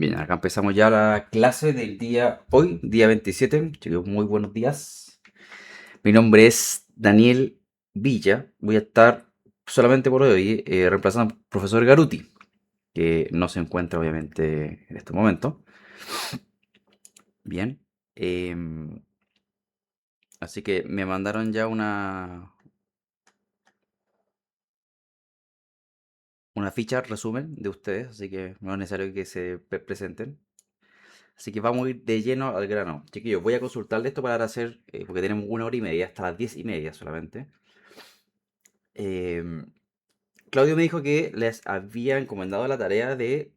Bien, acá empezamos ya la clase del día hoy, día 27. Chicos, muy buenos días. Mi nombre es Daniel Villa. Voy a estar solamente por hoy reemplazando al profesor Garuti, que no se encuentra obviamente en este momento. Bien. em, Así que me mandaron ya una ficha resumen de ustedes, así que no es necesario que se presenten. Así que vamos a ir de lleno al grano. Chiquillos, voy a consultarle esto para hacer, porque tenemos 1 hora y media, hasta las 10:30 solamente. Em, Claudio me dijo que les había encomendado la tarea de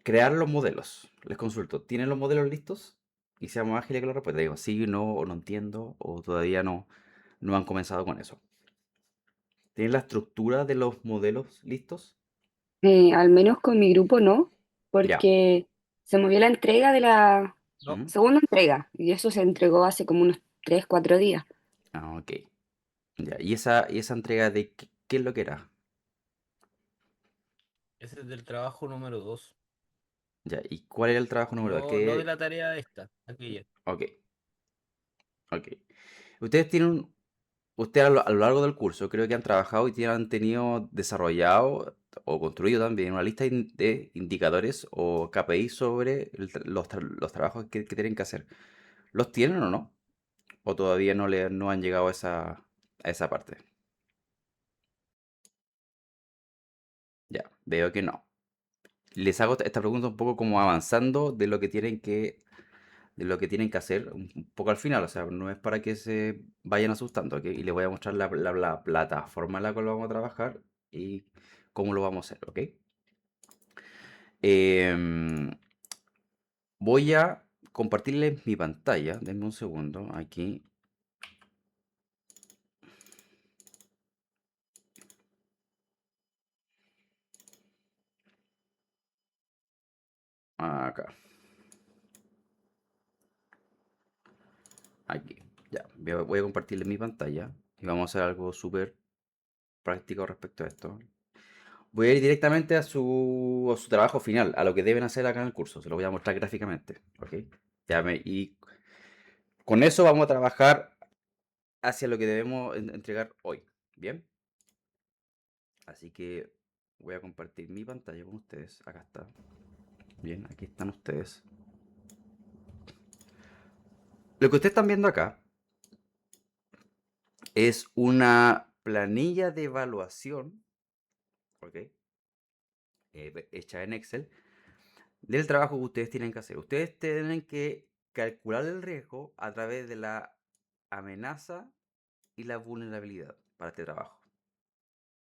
crear los modelos. Les consulto, ¿tienen los modelos listos? Y sea más ágil que lo respuesta. Digo, sí, no, o no entiendo, o todavía no han comenzado con eso. ¿Tienen la estructura de los modelos listos? Al menos con mi grupo no, Ya. porque se movió la entrega de la Ujú. segunda entrega y eso se entregó hace como unos 3 4 días. Ah, ok. Ya. ¿Y esa entrega de qué es lo que era? Ese es del trabajo número 2. Ya. ¿Y cuál era el trabajo número 2? No, no de la tarea esta, aquella. Ok, ok. Ustedes tienen Ustedes a lo largo del curso creo que han trabajado y han tenido desarrollado o construido también una lista de indicadores o KPI sobre los trabajos que tienen que hacer. ¿Los tienen o no? ¿O todavía no han llegado a esa parte? Ya, veo que no. Les hago esta pregunta un poco como avanzando de lo que tienen que hacer un poco al final, o sea, no es para que se vayan asustando, ¿ok? Y les voy a mostrar la plataforma en la cual vamos a trabajar y cómo lo vamos a hacer, ¿ok? Em, Voy a compartirles mi pantalla, denme un segundo, aquí, acá, aquí, ya, voy a compartirles mi pantalla y vamos a hacer algo súper práctico respecto a esto. Voy a ir directamente a su trabajo final, a lo que deben hacer acá en el curso. Se lo voy a mostrar gráficamente. ¿Ok? Y con eso vamos a trabajar hacia lo que debemos entregar hoy. ¿Bien? Así que voy a compartir mi pantalla con ustedes. Acá está. Bien, aquí están ustedes. Lo que ustedes están viendo acá es una planilla de evaluación, ¿ok? Hecha en Excel, del trabajo que ustedes tienen que hacer. Ustedes tienen que calcular el riesgo a través de la amenaza y la vulnerabilidad para este trabajo.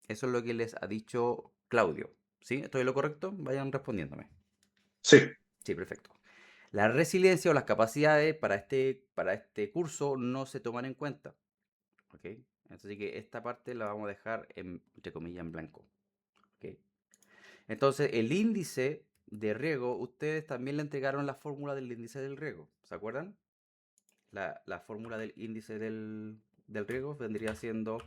Eso es lo que les ha dicho Claudio. ¿Sí? ¿Estoy en lo correcto? Vayan respondiéndome. Sí, Sí, perfecto. La resiliencia o las capacidades para este curso no se toman en cuenta. ¿Ok? Así que esta parte la vamos a dejar entre comillas en blanco. ¿Ok? Entonces, el índice de riesgo, ustedes también le entregaron la fórmula del índice del riesgo. ¿Se acuerdan? La fórmula del índice del riesgo vendría siendo,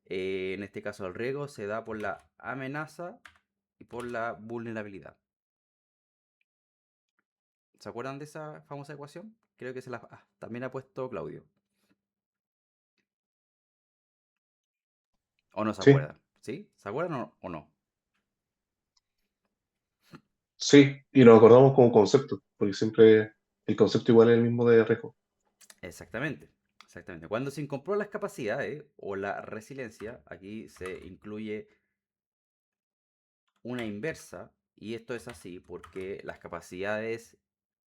en este caso, el riesgo se da por la amenaza y por la vulnerabilidad. ¿Se acuerdan de esa famosa ecuación? Creo que también ha puesto Claudio. ¿O no se sí, acuerdan? ¿Sí? ¿Se acuerdan o no? sí, y nos acordamos como concepto, porque siempre el concepto igual es el mismo de Rejo. Exactamente. Exactamente. Cuando se incorporan las capacidades o la resiliencia, aquí se incluye una inversa, y esto es así porque las capacidades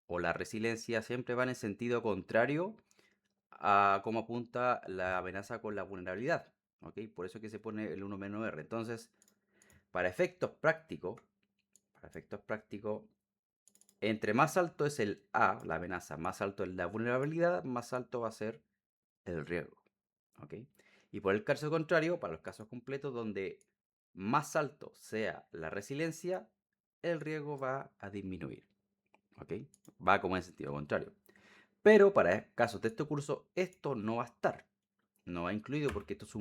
o la resiliencia siempre van en sentido contrario a cómo apunta la amenaza con la vulnerabilidad. ¿Ok? Por eso es que se pone el 1 menos R. Entonces, para efectos prácticos, entre más alto es el A, la amenaza, más alto es la vulnerabilidad, más alto va a ser el riesgo. ¿Ok? Y por el caso contrario, para los casos completos donde más alto sea la resiliencia, el riesgo va a disminuir. ¿Ok? Va como en sentido contrario. Pero para casos de este curso, esto no va a estar. No va incluido porque esto es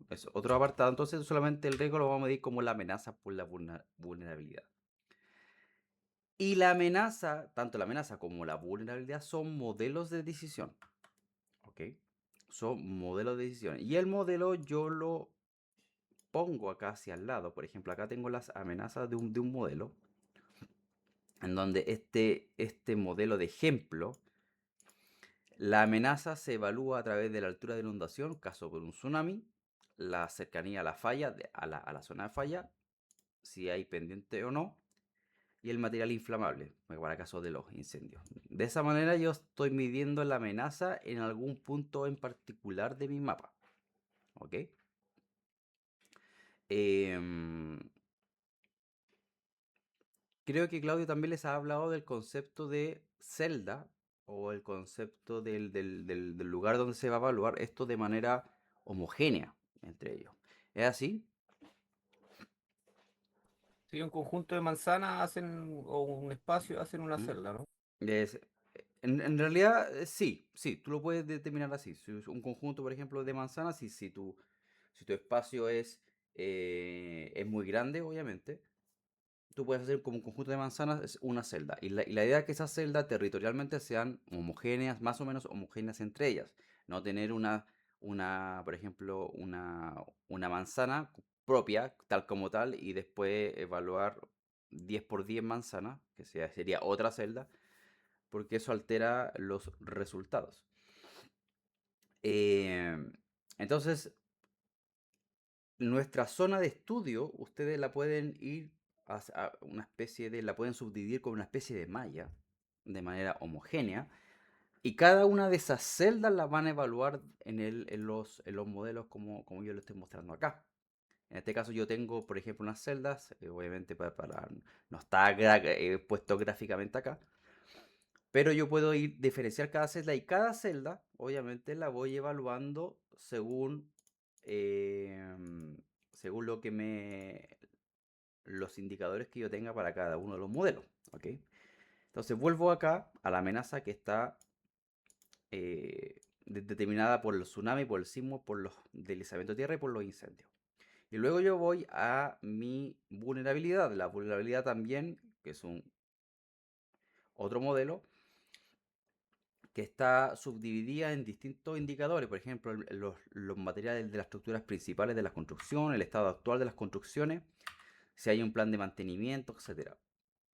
es otro apartado. Entonces solamente el riesgo lo vamos a medir como la amenaza por la vulnerabilidad. Y la amenaza, tanto la amenaza como la vulnerabilidad son modelos de decisión. ¿Ok? Son modelos de decisión. Y el modelo yo lo pongo acá hacia el lado. Por ejemplo, acá tengo las amenazas de un modelo. En donde este modelo de ejemplo, la amenaza se evalúa a través de la altura de inundación, caso por un tsunami, la cercanía a la falla, a la zona de falla, si hay pendiente o no, y el material inflamable, para caso de los incendios. De esa manera yo estoy midiendo la amenaza en algún punto en particular de mi mapa. ¿Ok? Em, Creo que Claudio también les ha hablado del concepto de celda o el concepto del lugar donde se va a evaluar esto de manera homogénea entre ellos. ¿Es así? Si un conjunto de manzanas hacen, o un espacio hacen una ¿Mm? celda, ¿no? Es- en realidad, sí, tú lo puedes determinar así. Si es un conjunto, por ejemplo, de manzanas, y si tu espacio es muy grande, obviamente, tú puedes hacer como un conjunto de manzanas es una celda. Y la idea es que esas celdas territorialmente sean homogéneas, más o menos homogéneas entre ellas. No tener por ejemplo, una manzana propia, tal como tal, y después evaluar 10 por 10 manzanas, que sería otra celda, porque eso altera los resultados. Em, entonces, nuestra zona de estudio, ustedes la pueden ir a una especie la pueden subdividir con una especie de malla, de manera homogénea, y cada una de esas celdas las van a evaluar en los modelos como yo lo estoy mostrando acá. En este caso yo tengo, por ejemplo, unas celdas, obviamente no está puesto gráficamente acá, pero yo puedo ir diferenciar cada celda y cada celda, obviamente, la voy evaluando em, según los indicadores que yo tenga para cada uno de los modelos. ¿Ok? Entonces vuelvo acá a la amenaza que está determinada por el tsunami, por el sismo, por los deslizamientos de tierra y por los incendios. Y luego yo voy a mi vulnerabilidad. La vulnerabilidad también, que es otro modelo, que está subdividida en distintos indicadores, por ejemplo, los materiales de las estructuras principales de la construcción, el estado actual de las construcciones, si hay un plan de mantenimiento, etcétera.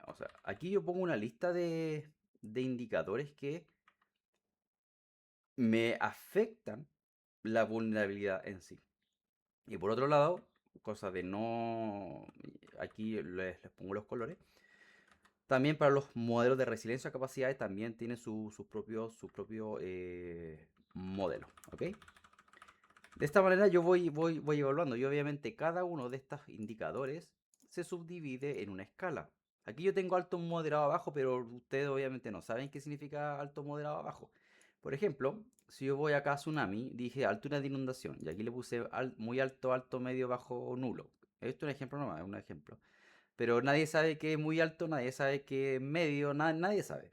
O sea, aquí yo pongo una lista de indicadores que me afectan la vulnerabilidad en sí. Y por otro lado, cosa de no... Aquí les pongo los colores. También para los modelos de resiliencia o capacidades también tienen su propio modelo. ¿Ok? De esta manera yo voy evaluando y obviamente cada uno de estos indicadores se subdivide en una escala. Aquí yo tengo alto, moderado, bajo, pero ustedes obviamente no saben qué significa alto, moderado, bajo. Por ejemplo, si yo voy acá a tsunami, dije altura de inundación y aquí le puse muy alto, alto, medio, bajo, nulo. Esto es un ejemplo nomás, es un ejemplo. Pero nadie sabe que es muy alto, nadie sabe que es medio, nadie sabe.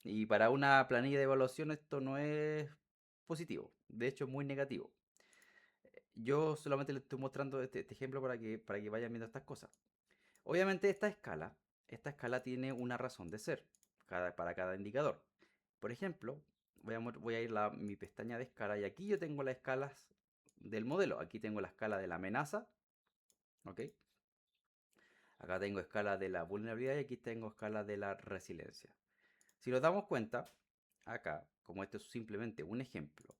Y para una planilla de evaluación esto no es positivo, de hecho es muy negativo. Yo solamente les estoy mostrando este ejemplo para que vayan viendo estas cosas. Obviamente esta escala tiene una razón de ser para cada indicador. Por ejemplo, voy a ir a mi pestaña de escala y aquí yo tengo las escalas del modelo. Aquí tengo la escala de la amenaza, ¿ok? Acá tengo escala de la vulnerabilidad y aquí tengo escala de la resiliencia. Si nos damos cuenta, acá, como esto es simplemente un ejemplo,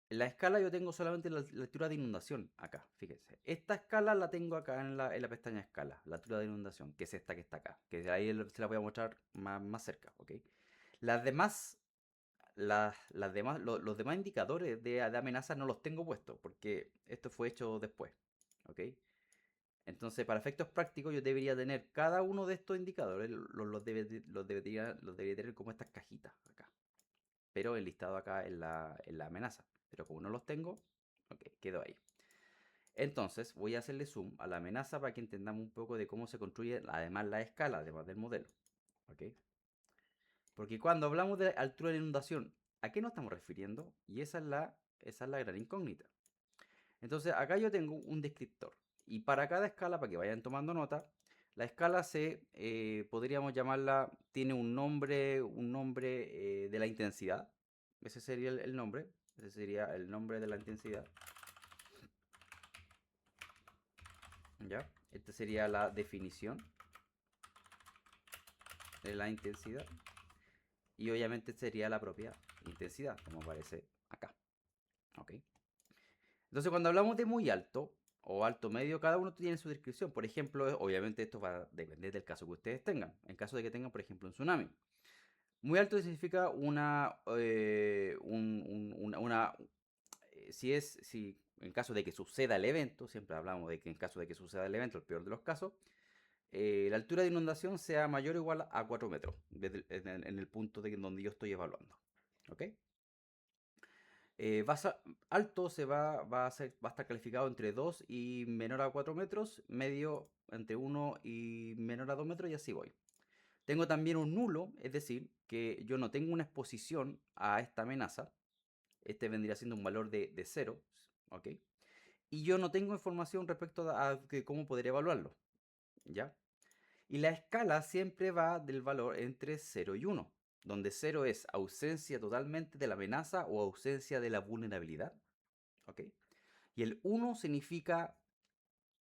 en la escala yo tengo solamente la altura de inundación acá, fíjense. Esta escala la tengo acá en la pestaña escala, la altura de inundación, que es esta que está acá, que ahí se la voy a mostrar más cerca, ¿ok? Las demás, las demás, los demás indicadores de amenaza no los tengo puestos, porque esto fue hecho después, ¿ok? Entonces, para efectos prácticos, yo debería tener cada uno de estos indicadores, los debería tener como estas cajitas acá, pero enlistado acá en la amenaza. Pero como no los tengo, ok, quedo ahí. Entonces voy a hacerle zoom a la amenaza para que entendamos un poco de cómo se construye además la escala, además del modelo. ¿Ok? Porque cuando hablamos de altura de inundación, ¿a qué nos estamos refiriendo? Y esa es la gran incógnita. Entonces acá yo tengo un descriptor. Y para cada escala, para que vayan tomando nota, La escala podríamos llamarla, tiene un nombre de la intensidad. Ese sería el nombre. Ese sería el nombre de la intensidad. ¿Ya? Esta sería la definición de la intensidad. Y obviamente sería la propia intensidad, como aparece acá. ¿Ok? Entonces, cuando hablamos de muy alto o alto medio, cada uno tiene su descripción. Por ejemplo, obviamente esto va a depender del caso que ustedes tengan. En caso de que tengan, por ejemplo, un tsunami. Muy alto significa si en caso de que suceda el evento, siempre hablamos de que en caso de que suceda el evento, el peor de los casos, la altura de inundación sea mayor o igual a 4 metros en el punto donde yo estoy evaluando. ¿Ok? Alto va a estar calificado entre 2 y menor a 4 metros, medio entre 1 y menor a 2 metros y así voy. Tengo también un nulo, es decir, que yo no tengo una exposición a esta amenaza. Este vendría siendo un valor de 0, ¿ok? Y yo no tengo información respecto a cómo podría evaluarlo, ¿ya? Y la escala siempre va del valor entre 0 y 1, donde 0 es ausencia totalmente de la amenaza o ausencia de la vulnerabilidad, ¿ok? Y el 1 significa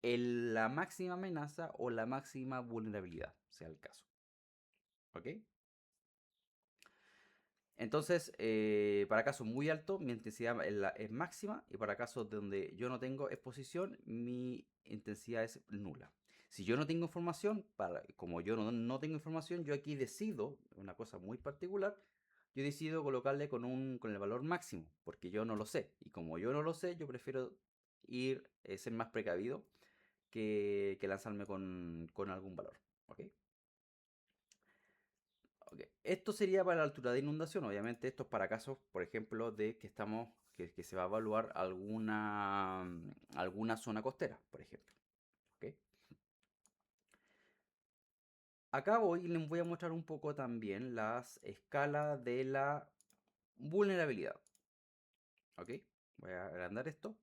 la máxima amenaza o la máxima vulnerabilidad, sea el caso, ¿ok? Entonces, para casos muy altos, mi intensidad es máxima y para casos donde yo no tengo exposición, mi intensidad es nula. Si yo no tengo información, como yo no tengo información, yo aquí decido, una cosa muy particular, yo decido colocarle con el valor máximo, porque yo no lo sé. Y como yo no lo sé, yo prefiero ser más precavido que lanzarme con algún valor. ¿Ok? Ok, esto sería para la altura de inundación. Obviamente esto es para casos, por ejemplo, de que se va a evaluar alguna zona costera, por ejemplo. ¿Ok? Acá les voy a mostrar un poco también las escalas de la vulnerabilidad. ¿Ok? Voy a agrandar esto.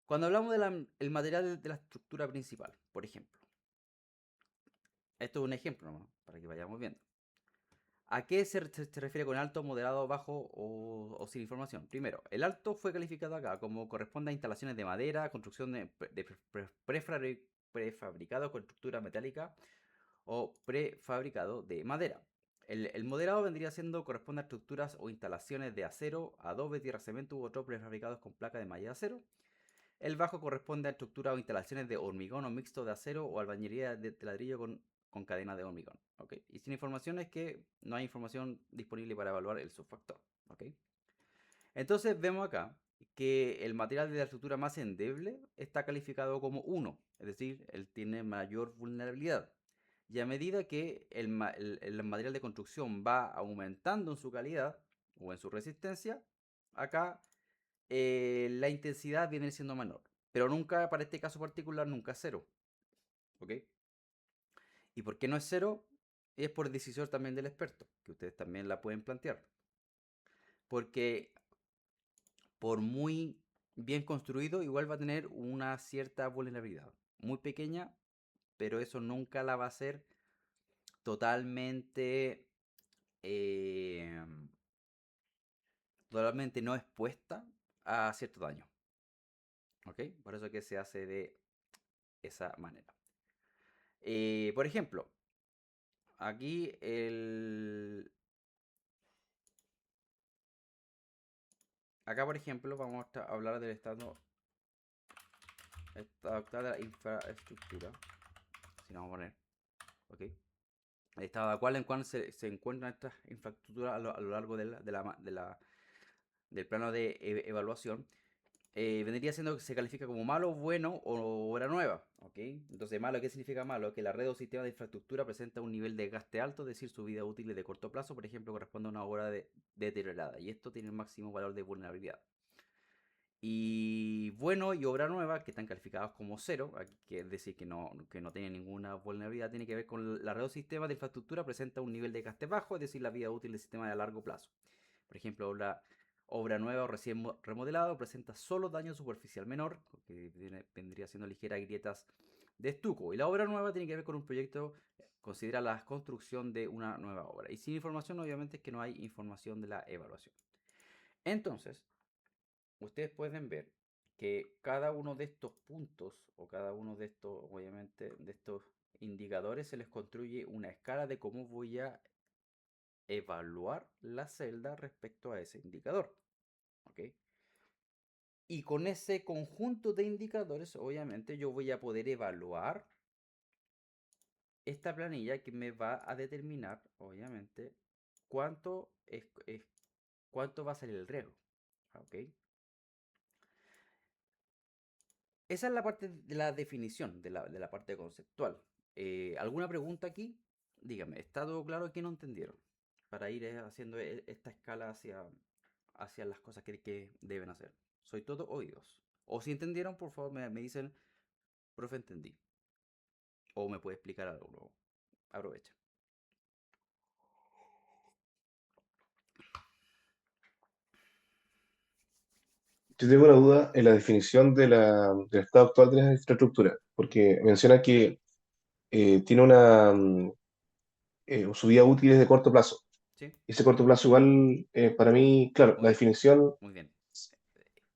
Cuando hablamos del material de la estructura principal, por ejemplo. Esto es un ejemplo nomás, para que vayamos viendo. ¿A qué se refiere con alto, moderado, bajo o sin información? Primero, el alto fue calificado acá como corresponde a instalaciones de madera, construcción de prefabricado con estructura metálica o prefabricado de madera. El moderado vendría siendo, corresponde a estructuras o instalaciones de acero, adobe, tierra, cemento u otros prefabricados con placa de malla de acero. El bajo corresponde a estructuras o instalaciones de hormigón o mixto de acero o albañilería de ladrillo con cadena de hormigón. ¿Ok? Y sin información es que no hay información disponible para evaluar el subfactor. ¿Ok? Entonces vemos acá que el material de la estructura más endeble está calificado como 1, es decir, él tiene mayor vulnerabilidad. Y a medida que el material de construcción va aumentando en su calidad o en su resistencia, acá la intensidad viene siendo menor. Pero nunca, para este caso particular, nunca es 0. ¿Ok? ¿Y por qué no es 0? Es por decisión también del experto, que ustedes también la pueden plantear. Porque por muy bien construido, igual va a tener una cierta vulnerabilidad. Muy pequeña, pero eso nunca la va a hacer totalmente, eh, totalmente no expuesta a cierto daño. ¿Ok? Por eso que se hace de esa manera. Por ejemplo, aquí acá por ejemplo vamos a hablar del estado actual de la infraestructura. Si no vamos a poner, ¿ok? El estado actual en cual se encuentran estas infraestructuras a lo largo del plano de evaluación. Vendría siendo que se califica como malo, bueno o obra nueva. ¿Ok? Entonces, malo, ¿qué significa malo? Que la red o sistema de infraestructura presenta un nivel de gasto alto, es decir, su vida útil es de corto plazo, por ejemplo, corresponde a una obra deteriorada. Y esto tiene el máximo valor de vulnerabilidad. Y bueno y obra nueva, que están calificados como 0, que es decir, que no tiene ninguna vulnerabilidad, tiene que ver con la red o sistema de infraestructura, presenta un nivel de gasto bajo, es decir, la vida útil del sistema de a largo plazo. Por ejemplo, obra nueva o recién remodelado presenta solo daño superficial menor, que vendría siendo ligeras grietas de estuco. Y la obra nueva tiene que ver con un proyecto, considera la construcción de una nueva obra. Y sin información, obviamente, es que no hay información de la evaluación. Entonces, ustedes pueden ver que cada uno de estos puntos o cada uno de estos, obviamente, de estos indicadores se les construye una escala de cómo voy a evaluar la celda respecto a ese indicador. ¿Ok? Y con ese conjunto de indicadores, obviamente, yo voy a poder evaluar esta planilla que me va a determinar, obviamente, cuánto va a ser el riesgo. ¿Ok? Esa es la parte de la definición, de la parte conceptual. ¿Alguna pregunta aquí? Dígame, ¿está todo claro que no entendieron? Para ir haciendo esta escala hacia las cosas que deben hacer. Soy todo oídos. O si entendieron, por favor, me dicen, profe, entendí. O me puede explicar algo nuevo. Aprovecha. Yo tengo una duda en la definición del estado actual de las infraestructuras, porque menciona que tiene su vida útil es de corto plazo. ¿Sí? Y ese corto plazo igual, para mí, claro, Muy la bien, definición muy bien.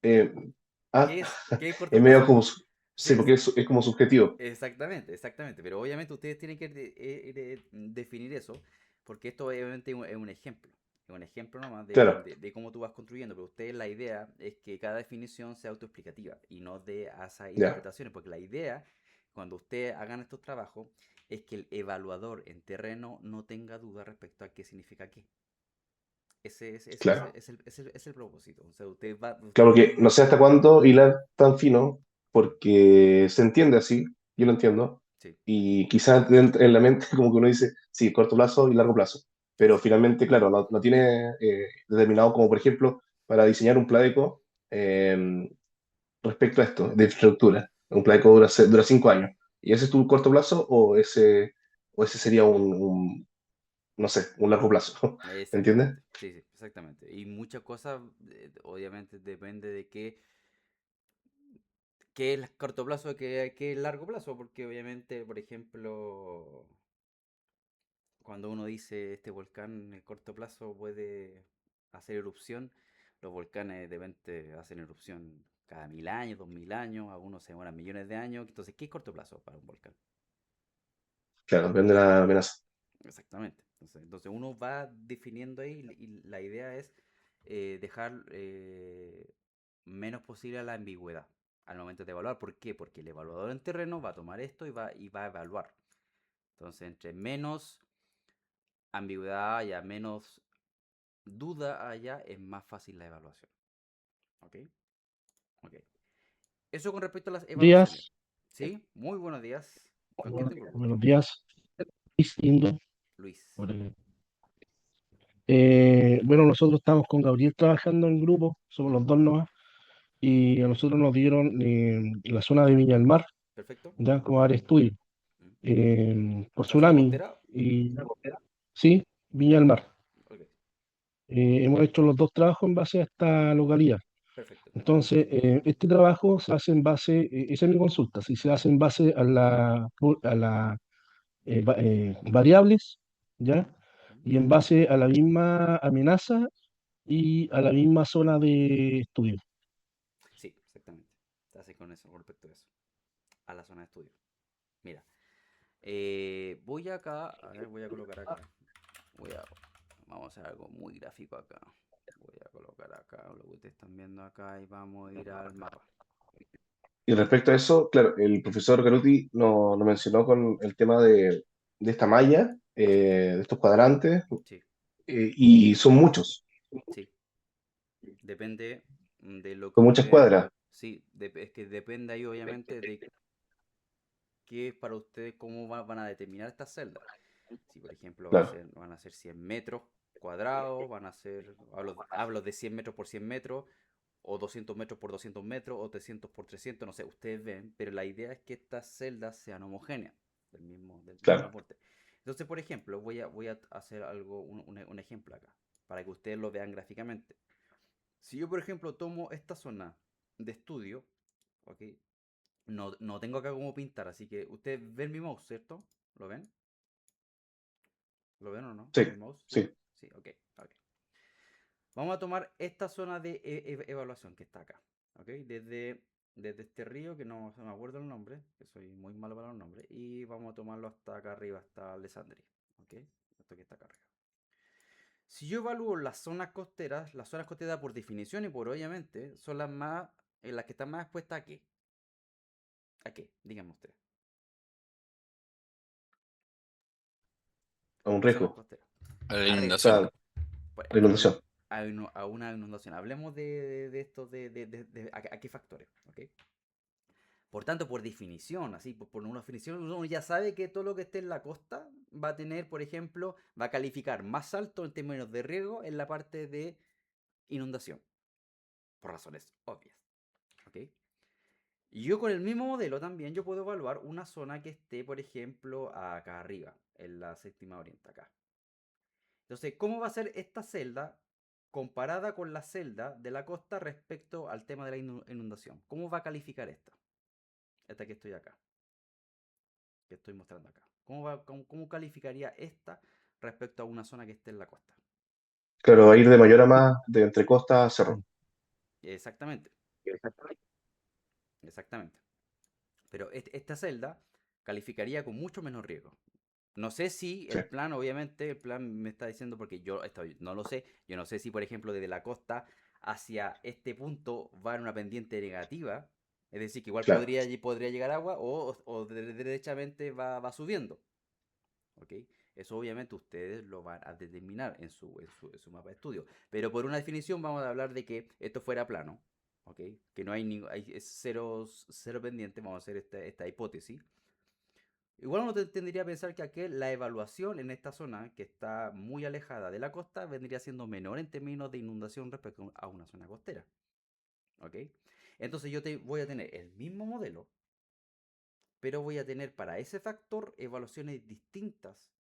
eh, ah, ¿Qué es corto es medio plazo? como, sí, Sí, porque es como subjetivo. exactamente, exactamente. Pero obviamente ustedes tienen que definir eso, porque esto obviamente es un ejemplo. Es un ejemplo nomás Claro, de cómo tú vas construyendo. Pero ustedes la idea es que cada definición sea autoexplicativa y no de esas ya, interpretaciones. Porque la idea, cuando ustedes hagan estos trabajos, es que el evaluador en terreno no tenga duda respecto a qué significa qué. claro. Es el propósito. O sea, Claro ustedes que van. no sé hasta cuándo hilar tan fino, porque se entiende así, yo lo entiendo, Sí, y quizás en la mente como que uno dice, sí, corto plazo y largo plazo, pero exacto. finalmente, claro, no tiene determinado como, por ejemplo, para diseñar un Pladeco respecto a esto, de infraestructura. Un Pladeco dura 5 años. ¿Y ese es tu corto plazo o ese sería no sé, un largo plazo? ¿Me entiendes? Exactamente, sí, sí, exactamente. Y muchas cosas, obviamente, depende de qué es corto plazo y qué es largo plazo, porque obviamente, por ejemplo, cuando uno dice este volcán en corto plazo puede hacer erupción, los volcanes de repente hacen erupción cada 1000 años, 2000 años, algunos se demoran millones de años. Entonces, ¿qué es corto plazo para un volcán? Claro, depende de la amenaza. Exactamente. Entonces uno va definiendo ahí y la idea es dejar menos posible la ambigüedad al momento de evaluar. ¿Por qué? Porque el evaluador en terreno va a tomar esto y va a evaluar. Entonces, entre menos ambigüedad haya, menos duda haya, es más fácil la evaluación. ¿Ok? Ok. Eso con respecto a las evaluaciones. Días, ¿Sí? Muy buenos días. ¿Con quién tengo el gusto? buenos días, distinto. Luis. Bueno, nosotros estamos con Gabriel trabajando en grupo, somos los dos nomás, y a nosotros nos dieron la zona de Viña del Mar, Perfecto. ya como área de estudio, Mm. por ¿La zona tsunami, costera? y sí, Viña del Mar. Ok. Hemos hecho los dos trabajos en base a esta localidad. Perfecto. Entonces, este trabajo se hace en base, esa es mi consulta, si se hace en base a la variables, ¿ya? Mm. Y en base a la misma amenaza y a la misma zona de estudio. Sí, exactamente. Se hace con eso, con respecto a eso. A la zona de estudio. Mira, voy acá, a ver, voy a colocar acá. Voy a, vamos a hacer algo muy gráfico acá. Voy a colocar acá lo que ustedes están viendo acá y vamos a ir al mapa. Y respecto a eso, claro, el profesor Garuti nos mencionó con el tema de esta malla, de estos cuadrantes, Sí, y son muchos, sí. Depende de lo que son muchas ustedes. cuadras, Sí, es que depende ahí obviamente de qué es para ustedes, cómo van a determinar estas celdas. Si por ejemplo claro, van a ser 100 metros cuadrados, van a ser, hablo de 100 metros por 100 metros, o 200 metros por 200 metros, o 300 por 300, no sé, ustedes ven, pero la idea es que estas celdas sean homogéneas, del mismo claro. porte. Entonces, por ejemplo, voy a hacer algo, un ejemplo acá, para que ustedes lo vean gráficamente. Si yo, por ejemplo, tomo esta zona de estudio, ¿ok? No tengo acá cómo pintar, así que ustedes ven mi mouse, ¿cierto? ¿Lo ven? ¿Lo ven o no? Sí, ¿Mi mouse? sí. Sí, ok. Ok. Vamos a tomar esta zona de evaluación que está acá. ¿Ok? Desde este río, que no se me acuerdo el nombre, que soy muy malo para los nombres, y vamos a tomarlo hasta acá arriba, hasta Alessandria. ¿Ok? Esto que está acá arriba. Si yo evalúo las zonas costeras por definición y por obviamente, son las más, las que están más expuestas a qué. ¿A qué? Díganme ustedes. A un Las zonas riesgo. costeras. A la A O riesgo. inundación. sea, Pues, la inundación. a una inundación. Hablemos de esto, a qué factores. ¿Ok? Por tanto, por definición, así, por una definición, uno ya sabe que todo lo que esté en la costa va a tener, por ejemplo, va a calificar más alto en términos de riesgo en la parte de inundación. Por razones obvias. ¿Ok? Y yo con el mismo modelo también yo puedo evaluar una zona que esté, por ejemplo, acá arriba, en la séptima oriente, acá. Entonces, ¿cómo va a ser esta celda comparada con la celda de la costa respecto al tema de la inundación? ¿Cómo va a calificar esta? Esta que estoy acá, que estoy mostrando acá. ¿Cómo calificaría esta respecto a una zona que esté en la costa? Claro, va a ir de mayor a más, de entre costa a cerro. Exactamente, exactamente. Pero esta celda calificaría con mucho menos riesgo. No sé si Sí, el plan, obviamente, el plan me está diciendo, porque yo no lo sé, yo no sé si, por ejemplo, desde la costa hacia este punto va en una pendiente negativa, es decir, que igual claro. podría llegar agua, o derechamente va subiendo, ¿ok? Eso obviamente ustedes lo van a determinar en su mapa de estudio. Pero por una definición vamos a hablar de que esto fuera plano, ¿ok? Que no es cero pendiente, vamos a hacer esta hipótesis. Igual uno tendría que pensar que aquí la evaluación en esta zona, que está muy alejada de la costa, vendría siendo menor en términos de inundación respecto a una zona costera. ¿Ok? Entonces voy a tener el mismo modelo, pero voy a tener para ese factor evaluaciones distintas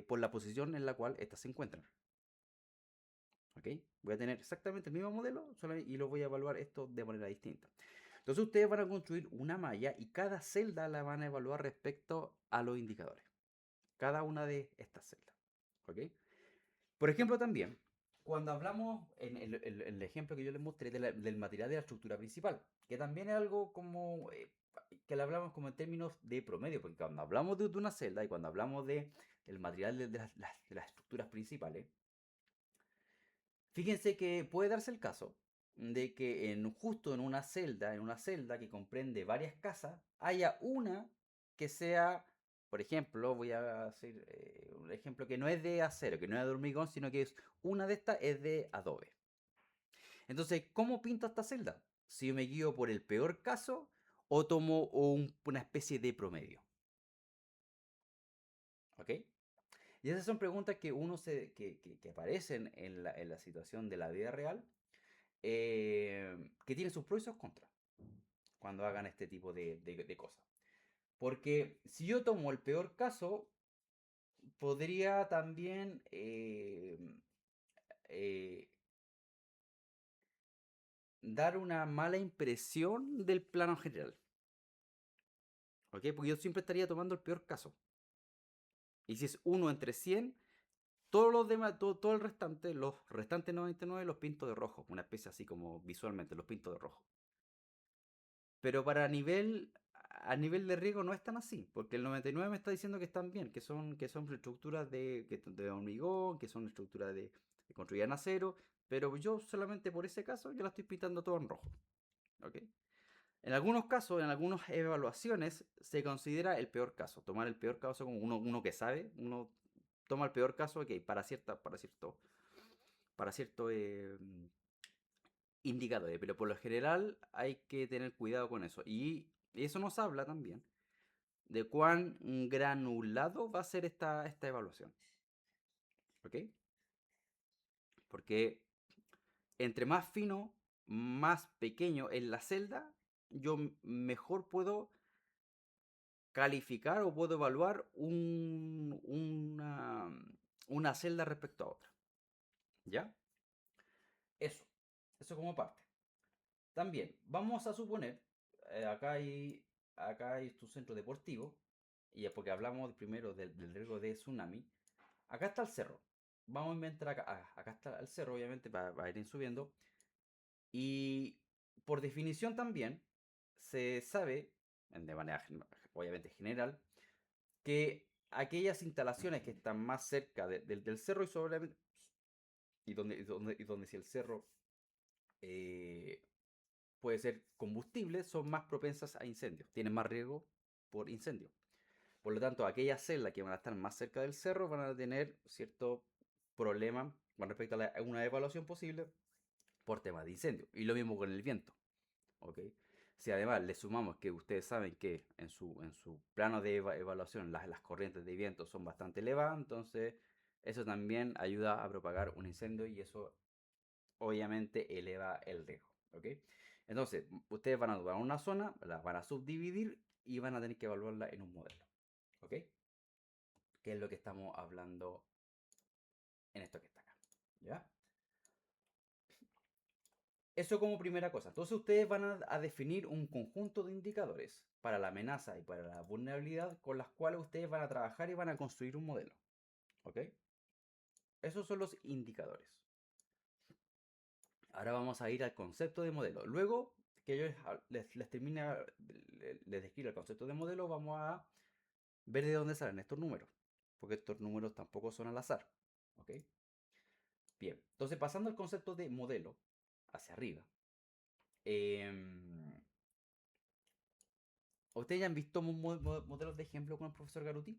por la posición en la cual estas se encuentran. ¿Ok? Voy a tener exactamente el mismo modelo y lo voy a evaluar esto de manera distinta. Entonces ustedes van a construir una malla y cada celda la van a evaluar respecto a los indicadores. Cada una de estas celdas. ¿Ok? Por ejemplo, también, cuando hablamos en el ejemplo que yo les mostré del material de la estructura principal, que también es algo como que le hablamos como en términos de promedio, porque cuando hablamos de una celda y cuando hablamos del material de las estructuras principales, fíjense que puede darse el caso de que justo en una celda que comprende varias casas, haya una que sea, por ejemplo, voy a hacer un ejemplo que no es de acero, que no es de hormigón, sino que una de estas es de adobe. Entonces, ¿cómo pinto esta celda? Si yo me guío por el peor caso o tomo una especie de promedio. ¿Ok? Y esas son preguntas que que aparecen en la situación de la vida real, que tiene sus pros y sus contras cuando hagan este tipo de cosas. Porque si yo tomo el peor caso, podría también eh, dar una mala impresión del plano general. ¿Ok? Porque yo siempre estaría tomando el peor caso. Y si es 1 entre 100, todos los demás, todo el restante, los restantes 99 los pinto de rojo. Una especie así como visualmente, los pinto de rojo. Pero a nivel de riesgo no es tan así, porque el 99 me está diciendo que están bien, que son estructuras de hormigón, que son estructuras construidas en acero, pero yo solamente por ese caso yo la estoy pintando todo en rojo. ¿Ok? En algunos casos, en algunas evaluaciones, se considera el peor caso. Tomar el peor caso como uno que sabe, uno toma el peor caso, ok, para cierto indicadores, pero por lo general hay que tener cuidado con eso. Y eso nos habla también de cuán granulado va a ser esta evaluación. ¿Ok? Porque entre más fino, más pequeño es la celda, yo mejor puedo calificar o puedo evaluar una celda respecto a otra. ¿Ya? Eso. Eso como parte. También, vamos a suponer, acá hay tu centro deportivo, y es porque hablamos primero del riesgo de tsunami. Acá está el cerro. Vamos a inventar acá. Acá está el cerro, obviamente, va a ir subiendo. Y por definición también, se sabe, de manera obviamente general, que aquellas instalaciones que están más cerca del cerro y donde si el cerro puede ser combustible, son más propensas a incendios, tienen más riesgo por incendio. Por lo tanto, aquellas celdas que van a estar más cerca del cerro van a tener cierto problema con respecto a una evaluación posible por temas de incendio. Y lo mismo con el viento. ¿Ok? Si además le sumamos que ustedes saben que en su plano de evaluación las corrientes de viento son bastante elevadas, entonces eso también ayuda a propagar un incendio y eso obviamente eleva el riesgo. ¿Ok? Entonces, ustedes van a tomar una zona, la van a subdividir y van a tener que evaluarla en un modelo. ¿Ok? Que es lo que estamos hablando en esto que está acá. ¿Ya? Eso como primera cosa. Entonces ustedes van a definir un conjunto de indicadores para la amenaza y para la vulnerabilidad con las cuales ustedes van a trabajar y van a construir un modelo. ¿Ok? Esos son los indicadores. Ahora vamos a ir al concepto de modelo. Luego que yo les termine, les describa el concepto de modelo, vamos a ver de dónde salen estos números. Porque estos números tampoco son al azar. ¿Ok? Bien, entonces pasando al concepto de modelo hacia arriba. ¿Ustedes ya han visto modelos de ejemplo con el profesor Garuti?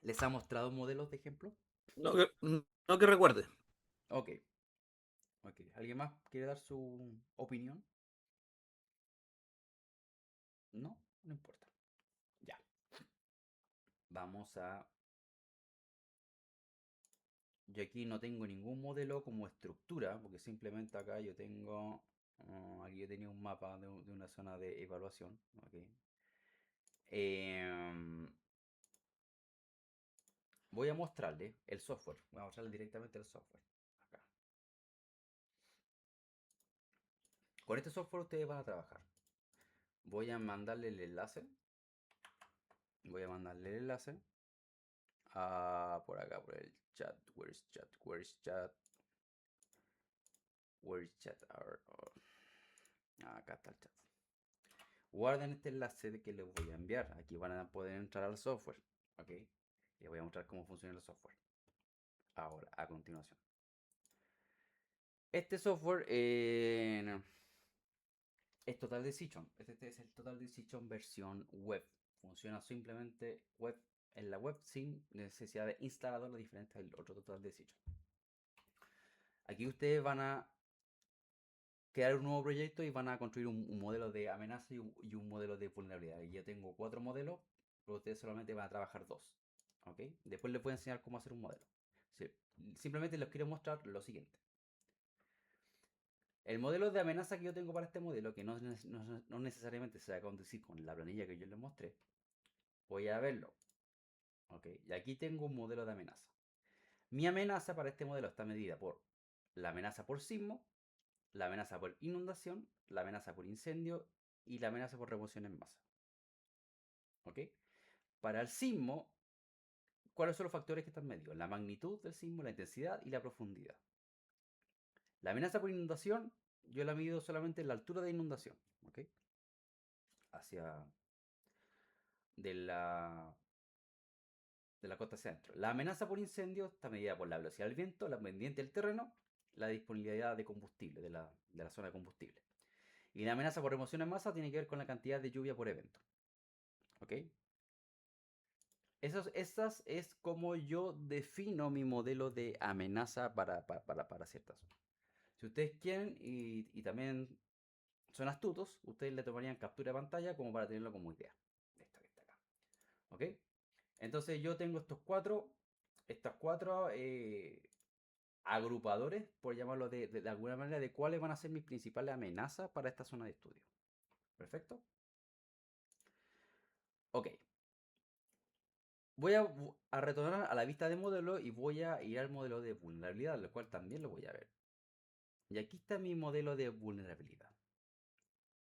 ¿Les ha mostrado modelos de ejemplo? No que recuerde. Ok, ok. ¿Alguien más quiere dar su opinión? No, no importa. Ya. Vamos a... Yo aquí no tengo ningún modelo como estructura, porque simplemente acá yo tengo... aquí yo tenía un mapa de una zona de evaluación. Ok. Voy a mostrarle el software. Voy a mostrarle directamente el software. Acá. Con este software ustedes van a trabajar. Voy a mandarle el enlace. Voy a mandarle el enlace por acá, por el chat. Where is chat? Where is chat? Where is chat? Acá está el chat. Guarden este enlace que les voy a enviar. Aquí van a poder entrar al software. Ok. Les voy a mostrar cómo funciona el software. Ahora, a continuación. Este software es Total Decision. Este es el Total Decision versión web. Funciona simplemente en la web sin necesidad de instalador diferente del otro Total Decision. Aquí ustedes van a crear un nuevo proyecto y van a construir un modelo de amenaza y un modelo de vulnerabilidad. Y yo tengo 4 modelos, pero ustedes solamente van a trabajar 2. ¿Ok? Después les voy a enseñar cómo hacer un modelo. Sí, simplemente les quiero mostrar lo siguiente. El modelo de amenaza que yo tengo para este modelo, que no necesariamente se va a conducir con la planilla que yo les mostré, voy a verlo. ¿Ok? Y aquí tengo un modelo de amenaza. Mi amenaza para este modelo está medida por la amenaza por sismo, la amenaza por inundación, la amenaza por incendio y la amenaza por remoción en masa. ¿Ok? Para el sismo, ¿cuáles son los factores que están medidos? La magnitud del sismo, la intensidad y la profundidad. La amenaza por inundación, yo la mido solamente en la altura de inundación. ¿Ok? Hacia de la costa centro. La amenaza por incendio está medida por la velocidad del viento, la pendiente del terreno, la disponibilidad de combustible, de la zona de combustible. Y la amenaza por remoción en masa tiene que ver con la cantidad de lluvia por evento. ¿Ok? Esas es como yo defino mi modelo de amenaza para ciertas zonas. Si ustedes quieren y también son astutos, ustedes le tomarían captura de pantalla como para tenerlo como idea. Esto que está acá. ¿Ok? Entonces yo tengo estos cuatro agrupadores, por llamarlo de alguna manera, de cuáles van a ser mis principales amenazas para esta zona de estudio. ¿Perfecto? Ok. Voy a retornar a la vista de modelo y voy a ir al modelo de vulnerabilidad, lo cual también lo voy a ver. Y aquí está mi modelo de vulnerabilidad.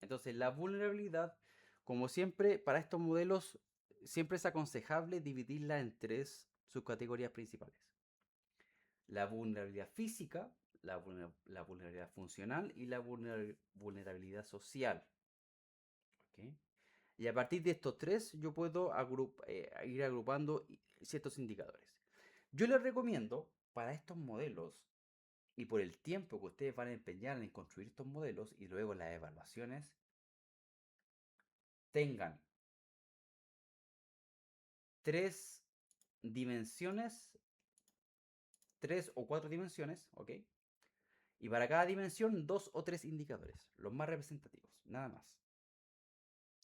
Entonces, la vulnerabilidad, como siempre, para estos modelos, siempre es aconsejable dividirla en 3 subcategorías principales. La vulnerabilidad física, la vulnerabilidad funcional y la vulnerabilidad social. ¿Ok? Y a partir de estos 3, yo puedo ir agrupando ciertos indicadores. Yo les recomiendo, para estos modelos, y por el tiempo que ustedes van a empeñar en construir estos modelos y luego las evaluaciones, tengan 3 dimensiones, 3 o 4 dimensiones, ¿ok? Y para cada dimensión, 2 o 3 indicadores, los más representativos, nada más.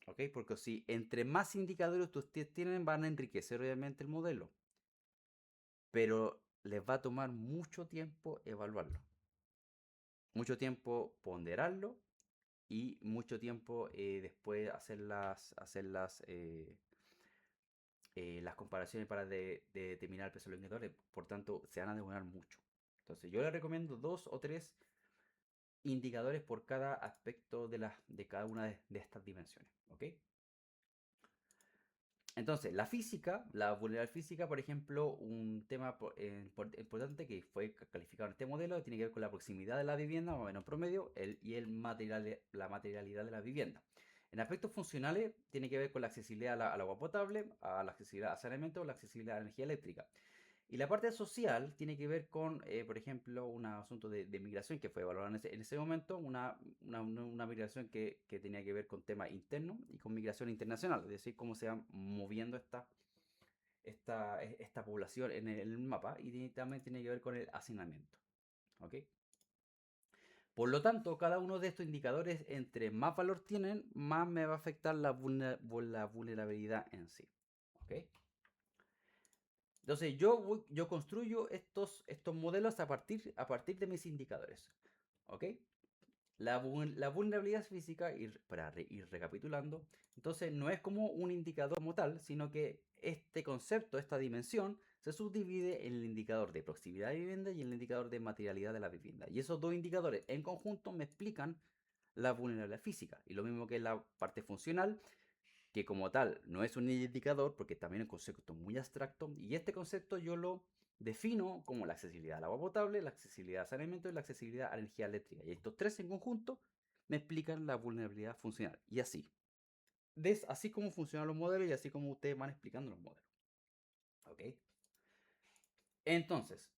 ¿Ok? Porque si entre más indicadores ustedes tienen, van a enriquecer obviamente el modelo. Pero les va a tomar mucho tiempo evaluarlo. Mucho tiempo ponderarlo y mucho tiempo después hacer las comparaciones para determinar el peso de los indicadores. Por tanto, se van a demorar mucho. Entonces, yo les recomiendo 2 o 3 indicadores por cada aspecto de cada una de estas dimensiones. ¿Ok? Entonces, la física, la vulnerabilidad física, por ejemplo, un tema importante que fue calificado en este modelo tiene que ver con la proximidad de la vivienda, más o menos en promedio, y la materialidad de la vivienda. En aspectos funcionales, tiene que ver con la accesibilidad al agua potable, a la accesibilidad al saneamiento, la accesibilidad a la energía eléctrica. Y la parte social tiene que ver con, por ejemplo, un asunto de migración que fue evaluado en ese momento, una migración que tenía que ver con temas internos y con migración internacional, es decir, cómo se va moviendo esta población en el mapa, y también tiene que ver con el hacinamiento. ¿Ok? Por lo tanto, cada uno de estos indicadores, entre más valor tienen, más me va a afectar la vulnerabilidad en sí. ¿Ok? Entonces yo construyo estos modelos a partir de mis indicadores. ¿Ok? La vulnerabilidad física, para ir recapitulando, entonces no es como un indicador como tal, sino que este concepto, esta dimensión, se subdivide en el indicador de proximidad de vivienda y en el indicador de materialidad de la vivienda. Y esos dos indicadores en conjunto me explican la vulnerabilidad física. Y lo mismo que la parte funcional, que como tal no es un indicador porque también es un concepto muy abstracto, y este concepto yo lo defino como la accesibilidad al agua potable, la accesibilidad al saneamiento y la accesibilidad a la energía eléctrica. Y estos 3 en conjunto me explican la vulnerabilidad funcional. Y así. Así como funcionan los modelos y así como ustedes van explicando los modelos. ¿Ok? Entonces,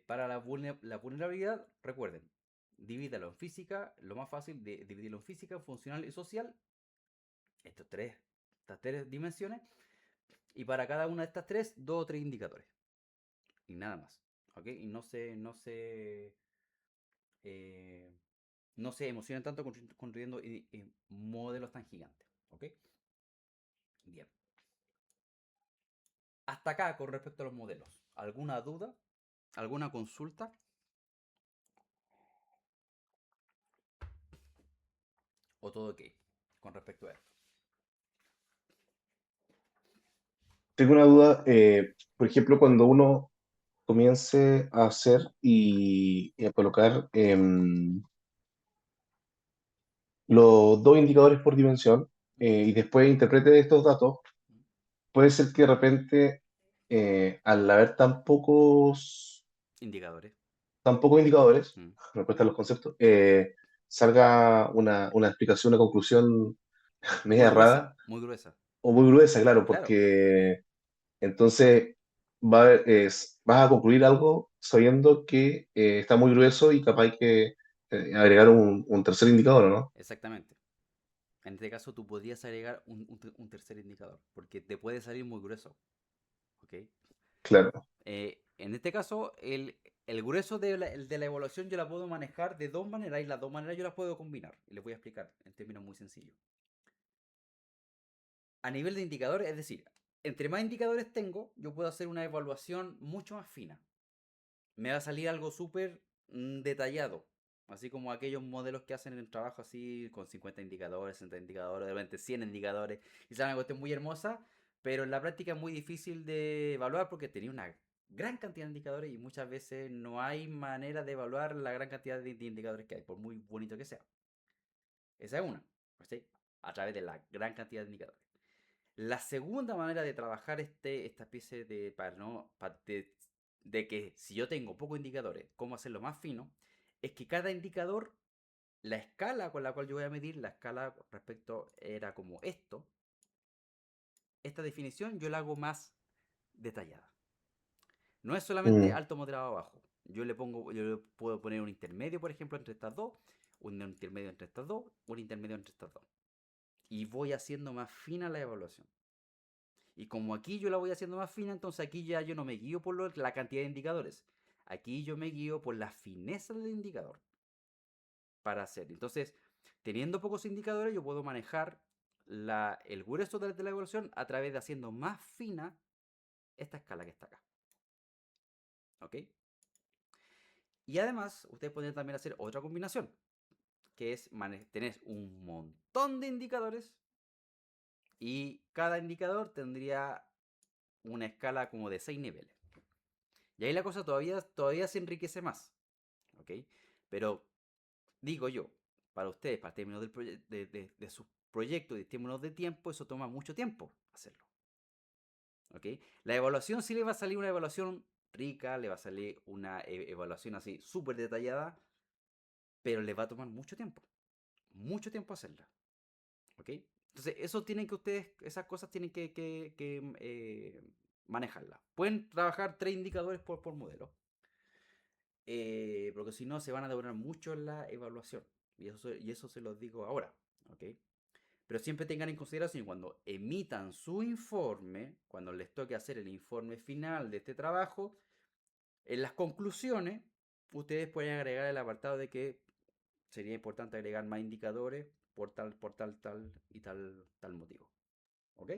para la vulnerabilidad, recuerden, divídalo en física, lo más fácil de dividirlo en física, funcional y social. Estas tres dimensiones, y para cada una de estas 3, 2 o 3 indicadores y nada más. ¿Ok? Y no se emocionen tanto construyendo modelos tan gigantes. ¿Ok? Bien. Hasta acá con respecto a los modelos. ¿Alguna duda? ¿Alguna consulta? ¿O todo ok con respecto a esto? Tengo una duda, por ejemplo, cuando uno comience a hacer y a colocar los dos indicadores por dimensión y después interprete estos datos, puede ser que de repente, al haber Indicadores. tan pocos indicadores, Mm. respuesta a los conceptos, salga una explicación, una conclusión Muy media gruesa, errada muy gruesa. o muy gruesa, claro, Claro, porque entonces vas a concluir algo sabiendo que está muy grueso y capaz hay que agregar un tercer indicador, ¿no? exactamente. En este caso tú podrías agregar un tercer indicador, porque te puede salir muy grueso. ¿Ok? Claro. En este caso, el grueso de la evaluación yo la puedo manejar de 2 maneras, y las 2 maneras yo las puedo combinar. Y les voy a explicar en términos muy sencillos. A nivel de indicadores, es decir, entre más indicadores tengo, yo puedo hacer una evaluación mucho más fina. Me va a salir algo súper detallado. Así como aquellos modelos que hacen el trabajo así con 50 indicadores, 60 indicadores, de repente 100 indicadores. Y sale una cuestión muy hermosa, pero en la práctica es muy difícil de evaluar porque tenía una gran cantidad de indicadores y muchas veces no hay manera de evaluar la gran cantidad de indicadores que hay, por muy bonito que sea. Esa es una, ¿sí? A través de la gran cantidad de indicadores. La segunda manera de trabajar esta especie de, de que si yo tengo pocos indicadores, cómo hacerlo más fino, es que cada indicador, la escala con la cual yo voy a medir, la escala respecto era como esto, esta definición yo la hago más detallada. No es solamente Mm, alto, moderado, bajo. Yo le puedo poner un intermedio, por ejemplo, entre estas dos, un intermedio entre estas dos, un intermedio entre estas dos. Y voy haciendo más fina la evaluación. Y como aquí yo la voy haciendo más fina, entonces aquí ya yo no me guío por la cantidad de indicadores. Aquí yo me guío por la fineza del indicador para hacer. Entonces, teniendo pocos indicadores, yo puedo manejar el grueso de la evaluación a través de haciendo más fina esta escala que está acá. ¿Ok? Y además, ustedes pueden también hacer otra combinación, que es tener un montón de indicadores y cada indicador tendría una escala como de 6 niveles. Y ahí la cosa todavía se enriquece más. ¿Ok? Pero digo yo, para ustedes, para términos de sus proyectos y términos de tiempo, eso toma mucho tiempo hacerlo. ¿Ok? La evaluación sí le va a salir una evaluación rica, le va a salir una evaluación así súper detallada, pero le va a tomar mucho tiempo hacerla. ¿Ok? Entonces, eso tienen que ustedes, esas cosas tienen que manejarlas. Pueden trabajar 3 indicadores por modelo, porque si no se van a demorar mucho en la evaluación. Y eso se los digo ahora. ¿Ok? Pero siempre tengan en consideración cuando emitan su informe, cuando les toque hacer el informe final de este trabajo, en las conclusiones, ustedes pueden agregar el apartado de que sería importante agregar más indicadores tal y tal motivo. ¿Ok?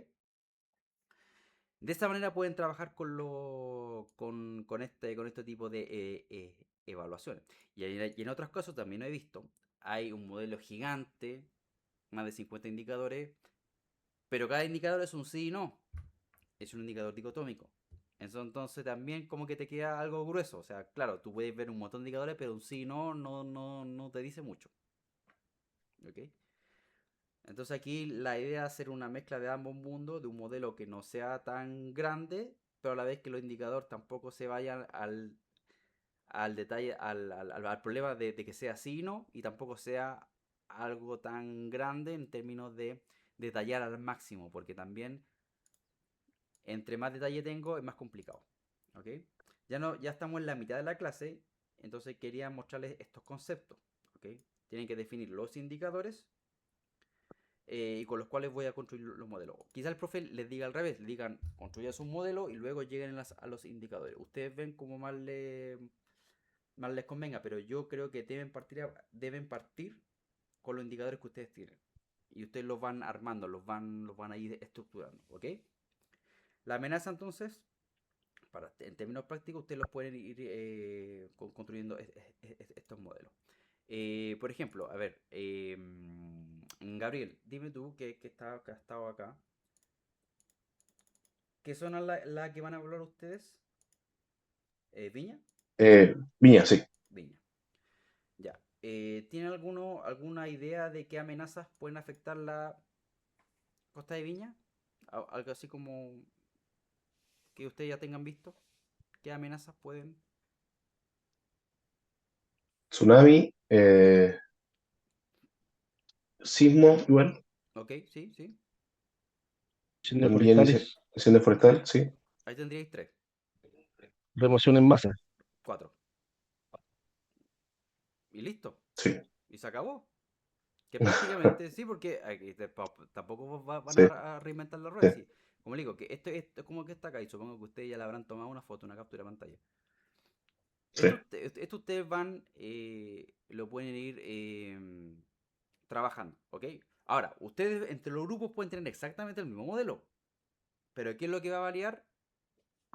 De esta manera pueden trabajar con este tipo de evaluaciones. Y en otros casos también he visto, hay un modelo gigante, más de 50 indicadores, pero cada indicador es un sí y no. Es un indicador dicotómico. Eso entonces también como que te queda algo grueso. O sea, claro, tú puedes ver un montón de indicadores, pero un sí y no te dice mucho. ¿Ok? Entonces aquí la idea es hacer una mezcla de ambos mundos, de un modelo que no sea tan grande, pero a la vez que los indicadores tampoco se vayan al detalle, al problema de que sea sí y no, y tampoco sea algo tan grande en términos de detallar al máximo, porque también entre más detalle tengo es más complicado. ¿Ok? Ya estamos en la mitad de la clase, entonces quería mostrarles estos conceptos. ¿Ok? Tienen que definir los indicadores y con los cuales voy a construir los modelos. Quizá el profe les diga al revés, le digan construyan un modelo y luego lleguen a los indicadores. Ustedes ven como más les convenga, pero yo creo que deben partir con los indicadores que ustedes tienen. Y ustedes los van armando, los van a ir estructurando. ¿Ok? La amenaza entonces, en términos prácticos, ustedes los pueden ir construyendo estos modelos. Por ejemplo, a ver, Gabriel, dime tú que has estado acá. ¿Qué son las que van a evaluar ustedes? ¿Viña? Viña, sí. Viña. Ya. ¿Tienen alguna idea de qué amenazas pueden afectar la costa de Viña? Algo así como que ustedes ya tengan visto. ¿Qué amenazas pueden? Tsunami, Ok, sismo, igual. ok, sí, sí. Incendios También forestales, incendio forestal, sí. Ahí tendríais tres, remoción en masa. cuatro. Y listo. Sí, Y se acabó. Que prácticamente sí, porque tampoco van sí, a reinventar la rueda. sí, Sí. Como le digo, que esto es como que está acá y supongo que ustedes ya le habrán tomado una foto, una captura de pantalla. sí. Esto ustedes lo pueden ir trabajando, ¿ok? Ahora, ustedes entre los grupos pueden tener exactamente el mismo modelo, pero aquí lo que va a variar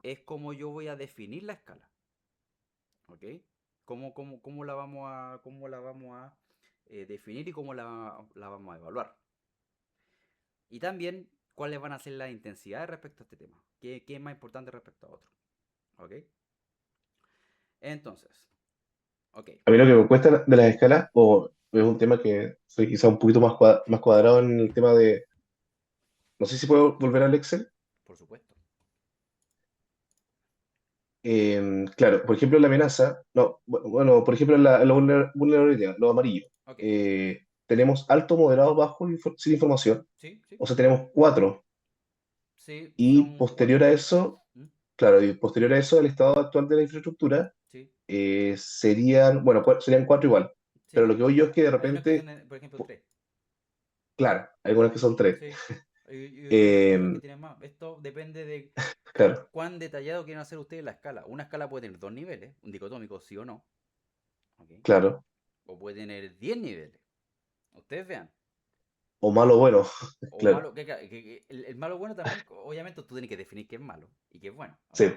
es cómo yo voy a definir la escala, ¿ok? Cómo la vamos a definir y cómo la vamos a evaluar. Y también cuáles van a ser las intensidades respecto a este tema. ¿Qué es más importante respecto a otro? ¿Ok? Entonces, ok. A mí lo que me cuesta de las escalas, o es un tema que soy quizá un poquito más cuadrado en el tema de, no sé si puedo volver al Excel. Por supuesto. Claro, por ejemplo, en la amenaza, no, bueno, por ejemplo, en la vulnerabilidad, lo amarillo, Ok. tenemos alto, moderado, bajo, sin información, Sí, sí. o sea, tenemos cuatro, Sí, y son cuatro posterior a niveles. eso, ¿Mm? claro, y posterior a eso, el estado actual de la infraestructura Sí, serían, bueno, serían cuatro igual, pero lo sí. que voy yo es que de Hay unos que repente, tienen, por ejemplo, tres. claro, hay algunas que son tres. Sí. Y otros que Eh, tienen más. Esto depende de claro, cuán detallado quieren hacer ustedes la escala. Una escala puede tener dos niveles, un dicotómico, sí o no. ¿Ok? claro, O puede tener 10 niveles. Ustedes vean. o malo o bueno, O claro, malo, el malo bueno también, obviamente tú tienes que definir qué es malo y qué es bueno. ¿Ok? sí,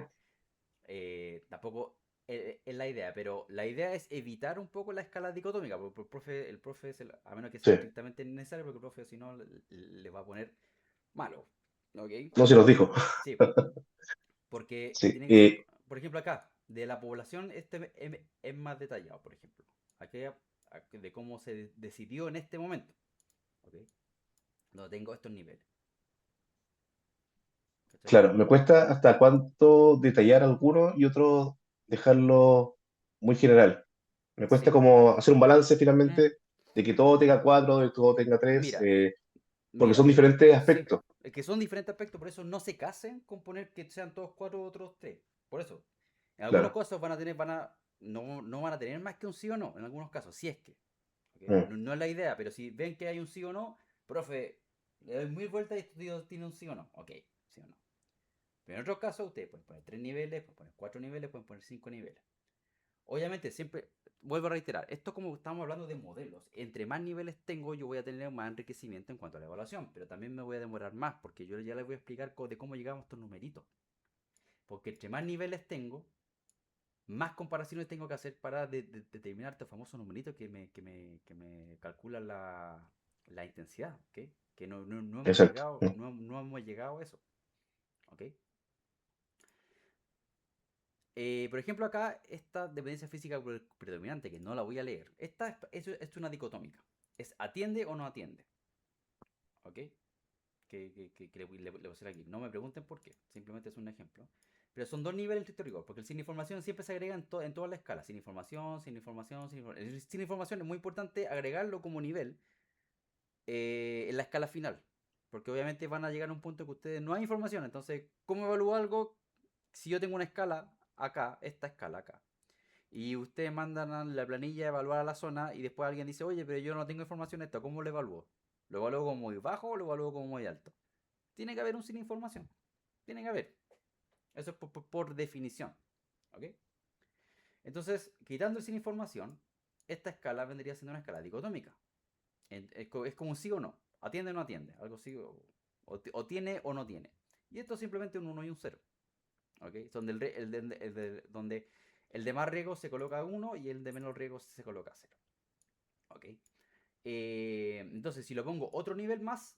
Tampoco es la idea, pero la idea es evitar un poco la escala dicotómica, porque el profe a menos que sea sí, estrictamente necesario, porque el profe si no le va a poner malo. ¿Ok? no se los dijo, Sí, porque sí, tiene que ser, por ejemplo acá, de la población es más detallado, por ejemplo. Aquí de cómo se decidió en este momento. ¿Ok? Donde tengo estos niveles. ¿Cachai? claro, me cuesta hasta cuánto detallar alguno y otro dejarlo muy general. Me cuesta Sí. como hacer un balance Mm, finalmente de que todo tenga cuatro, de que todo tenga tres, Mira, porque mira, son diferentes sí, aspectos. es que son diferentes aspectos, por eso no se casen con poner que sean todos cuatro, otros tres. Por eso, en algunos Claro. casos no van a tener más que un sí o no, en algunos casos, si es que. ¿Ok? Mm, No, no es la idea, pero si ven que hay un sí o no, profe, le doy mil vueltas y esto tiene un sí o no. Ok, sí o no. Pero en otros casos, ustedes pueden poner tres niveles, pueden poner cuatro niveles, pueden poner cinco niveles. Obviamente, siempre, vuelvo a reiterar, esto como estamos hablando de modelos, entre más niveles tengo, yo voy a tener más enriquecimiento en cuanto a la evaluación, pero también me voy a demorar más, porque yo ya les voy a explicar de cómo llegamos a estos numeritos. Porque entre más niveles tengo, más comparaciones tengo que hacer para determinar estos famosos numeritos que me calculan la intensidad, ¿ok? Que no hemos exacto. llegado, Mm, no hemos llegado a eso, ¿ok? Por ejemplo, acá esta dependencia física predominante, que no la voy a leer, esta es una dicotómica. Es atiende o no atiende. ¿Ok? Que le voy a hacer aquí. No me pregunten por qué, simplemente es un ejemplo. Pero son dos niveles en estricto rigor, porque el sin información siempre se agrega en toda la escala. Sin información, sin información, sin información. Sin información es muy importante agregarlo como nivel en la escala final. Porque obviamente van a llegar a un punto que ustedes no hay información. Entonces, ¿cómo evalúo algo si yo tengo una escala acá, esta escala acá? Y ustedes mandan a la planilla a evaluar a la zona y después alguien dice, oye, pero yo no tengo información de esto, ¿cómo lo evalúo? ¿Lo evalúo como muy bajo o lo evalúo como muy alto? Tiene que haber un sin información. Tiene que haber. Eso es por definición. ¿Ok? Entonces, quitando el sin información, esta escala vendría siendo una escala dicotómica. Es como un sí o no. Atiende o no atiende. Algo sí o tiene o no tiene. Y esto es simplemente un 1 y un 0. ¿Ok? Donde donde el de más riesgo se coloca 1 y el de menos riesgo se coloca 0. ¿Ok? Entonces, si lo pongo otro nivel más,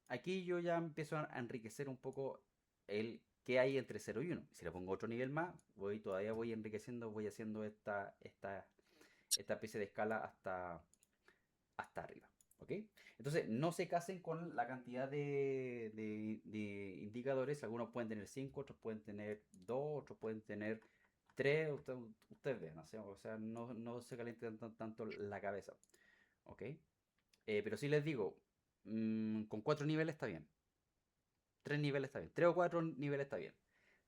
aquí yo ya empiezo a enriquecer un poco el que hay entre 0 y 1. Si le pongo otro nivel más, todavía voy enriqueciendo, voy haciendo esta especie de escala hasta arriba. ¿Ok? Entonces, no se casen con la cantidad de indicadores. Algunos pueden tener 5, otros pueden tener 2, otros pueden tener 3. Ustedes ven, o sea, no se calienten tanto la cabeza. ¿Ok? Pero si les digo, con 4 niveles está bien. 3 niveles está bien. 3 o 4 niveles está bien.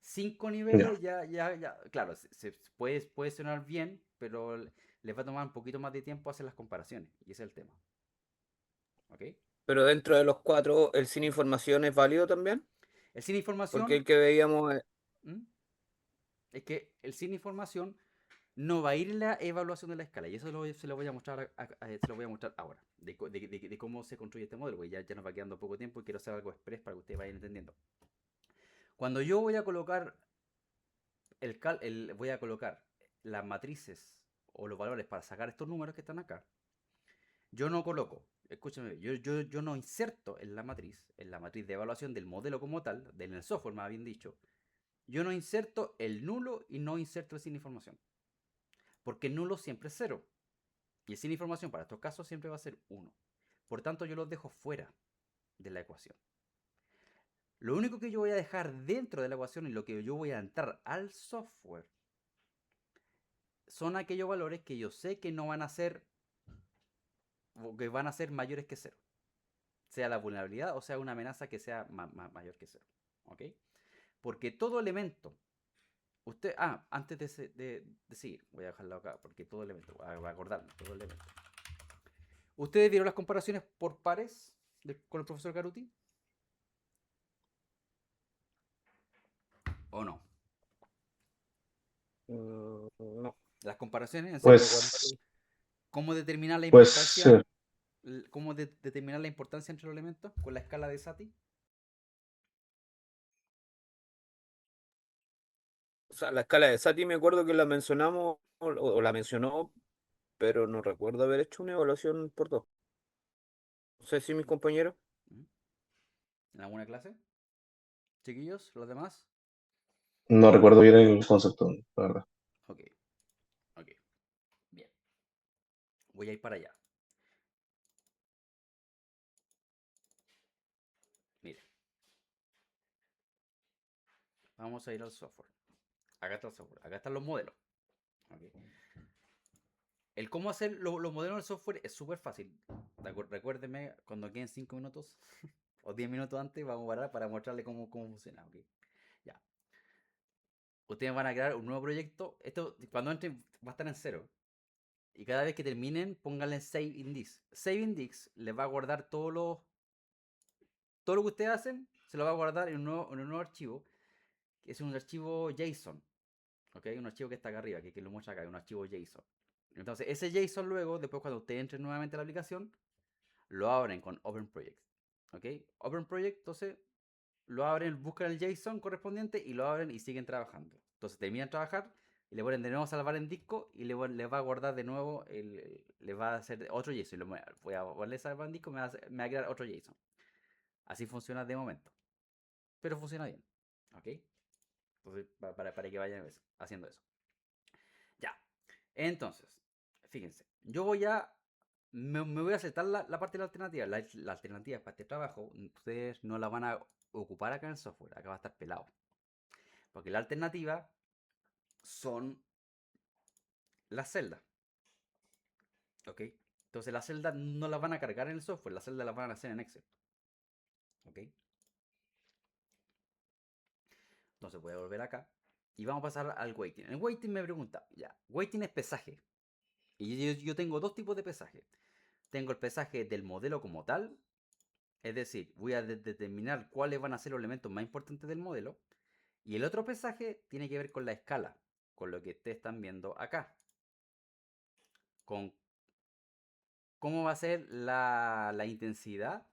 5 ya. niveles ya. Claro, puede sonar bien, pero les va a tomar un poquito más de tiempo hacer las comparaciones. Y ese es el tema. ¿Ok? Pero dentro de los cuatro, ¿el sin información es válido también? El sin Porque información, el que veíamos, ¿Mm? Es que el sin información no va a ir en la evaluación de la escala. Y eso se lo voy a mostrar, se lo voy a mostrar ahora. De cómo se construye este modelo. Porque ya nos va quedando poco tiempo y quiero hacer algo express para que ustedes vayan entendiendo. Cuando yo voy a colocar voy a colocar las matrices o los valores para sacar estos números que están acá, yo no coloco, escúchame, yo no inserto en la matriz de evaluación del modelo como tal, del software más bien dicho, yo no inserto el nulo y no inserto el sin información. Porque el nulo siempre es 0. Y el sin información para estos casos siempre va a ser 1. Por tanto, yo los dejo fuera de la ecuación. Lo único que yo voy a dejar dentro de la ecuación y lo que yo voy a entrar al software son aquellos valores que yo sé que no van a ser, o que van a ser mayores que 0. Sea la vulnerabilidad o sea una amenaza que sea mayor que 0. ¿Ok? Porque todo elemento, antes de seguir, voy a dejarlo acá, porque todo elemento, voy a acordarme, todo elemento. ¿Ustedes vieron las comparaciones por pares con el profesor Garuti? ¿O no? No. Las comparaciones, en serio, Pues, ¿cómo determinar la pues, importancia? ¿Cómo determinar la importancia entre los elementos con la escala de Sati? O sea, la escala de Sati me acuerdo que la mencionamos o la mencionó, pero no recuerdo haber hecho una evaluación por dos. No sé si mis compañeros. ¿En alguna clase? ¿Chiquillos? ¿Los demás? no recuerdo bien el concepto, la verdad. Ok. Bien. Voy a ir para allá. Mire. Vamos a ir al software. Acá está el software. Acá están los modelos. Okay. El cómo hacer los modelos del software es súper fácil. Recuérdeme cuando queden 5 minutos o 10 minutos antes, vamos a parar para mostrarle cómo funciona. Okay. Ya. Ustedes van a crear un nuevo proyecto. Esto, cuando entren, va a estar en 0. Y cada vez que terminen, pónganle Save Index. Save Index les va a guardar todo lo que ustedes hacen, se lo va a guardar en un nuevo archivo, que es un archivo JSON. ¿Ok? Un archivo que está acá arriba, que lo muestra acá, un archivo JSON. Entonces, ese JSON luego, después cuando ustedes entren nuevamente a la aplicación, lo abren con Open Project. ¿Ok? Open Project, entonces, lo abren, buscan el JSON correspondiente y lo abren y siguen trabajando. Entonces, terminan de trabajar y le ponen de nuevo salvar en disco y le va a guardar de nuevo, le va a hacer otro JSON. Voy a volver a salvar en disco, me va a crear otro JSON. Así funciona de momento. Pero funciona bien. ¿Ok? Entonces, para que vayan haciendo eso. Ya. Entonces, fíjense. Yo voy a... Me voy a aceptar la parte de la alternativa. La alternativa para este trabajo, ustedes no la van a ocupar acá en el software. Acá va a estar pelado. Porque la alternativa son las celdas. ¿Ok? Entonces las celdas no las van a cargar en el software. Las celdas las van a hacer en Excel. ¿Ok? Entonces voy a volver acá. Y vamos a pasar al weighting. El weighting me pregunta, ya, weighting es pesaje. Y yo tengo dos tipos de pesaje. Tengo el pesaje del modelo como tal. Es decir, voy a determinar cuáles van a ser los elementos más importantes del modelo. Y el otro pesaje tiene que ver con la escala. Con lo que ustedes están viendo acá. Con cómo va a ser la intensidad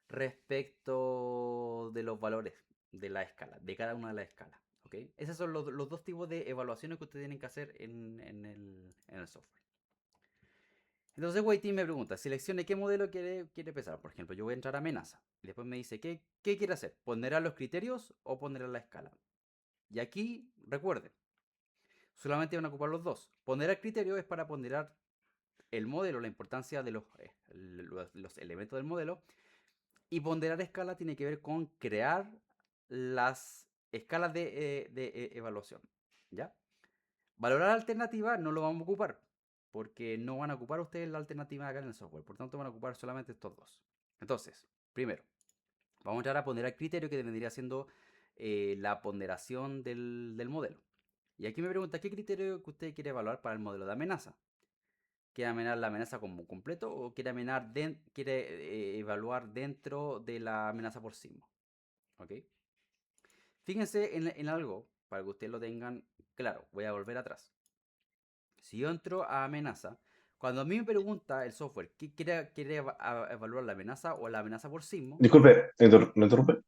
respecto de los valores de la escala, de cada una de las escalas. ¿Okay? Esos son los dos tipos de evaluaciones que ustedes tienen que hacer en el software. Entonces Weighting me pregunta, seleccione qué modelo quiere pesar. Por ejemplo, yo voy a entrar a amenaza. Y después me dice, ¿qué quiere hacer? ¿Ponderar los criterios o ponderar la escala? Y aquí, recuerden, solamente van a ocupar los dos. Ponderar criterio es para ponderar el modelo, la importancia de los elementos del modelo. Y ponderar escala tiene que ver con crear las escalas de evaluación. ¿Ya? Valorar alternativa no lo vamos a ocupar, porque no van a ocupar ustedes la alternativa acá en el software. Por tanto, van a ocupar solamente estos dos. Entonces, primero, vamos a entrar a ponderar criterio, que vendría siendo la ponderación del modelo. Y aquí me pregunta, ¿qué criterio que usted quiere evaluar para el modelo de amenaza? ¿Quiere amenazar la amenaza como completo o quiere evaluar dentro de la amenaza por sismo? ¿Ok? Fíjense en algo, para que ustedes lo tengan claro. Voy a volver atrás. Si yo entro a amenaza, cuando a mí me pregunta el software, ¿qué quiere evaluar la amenaza o la amenaza por sismo? Disculpe, ¿me interrumpe?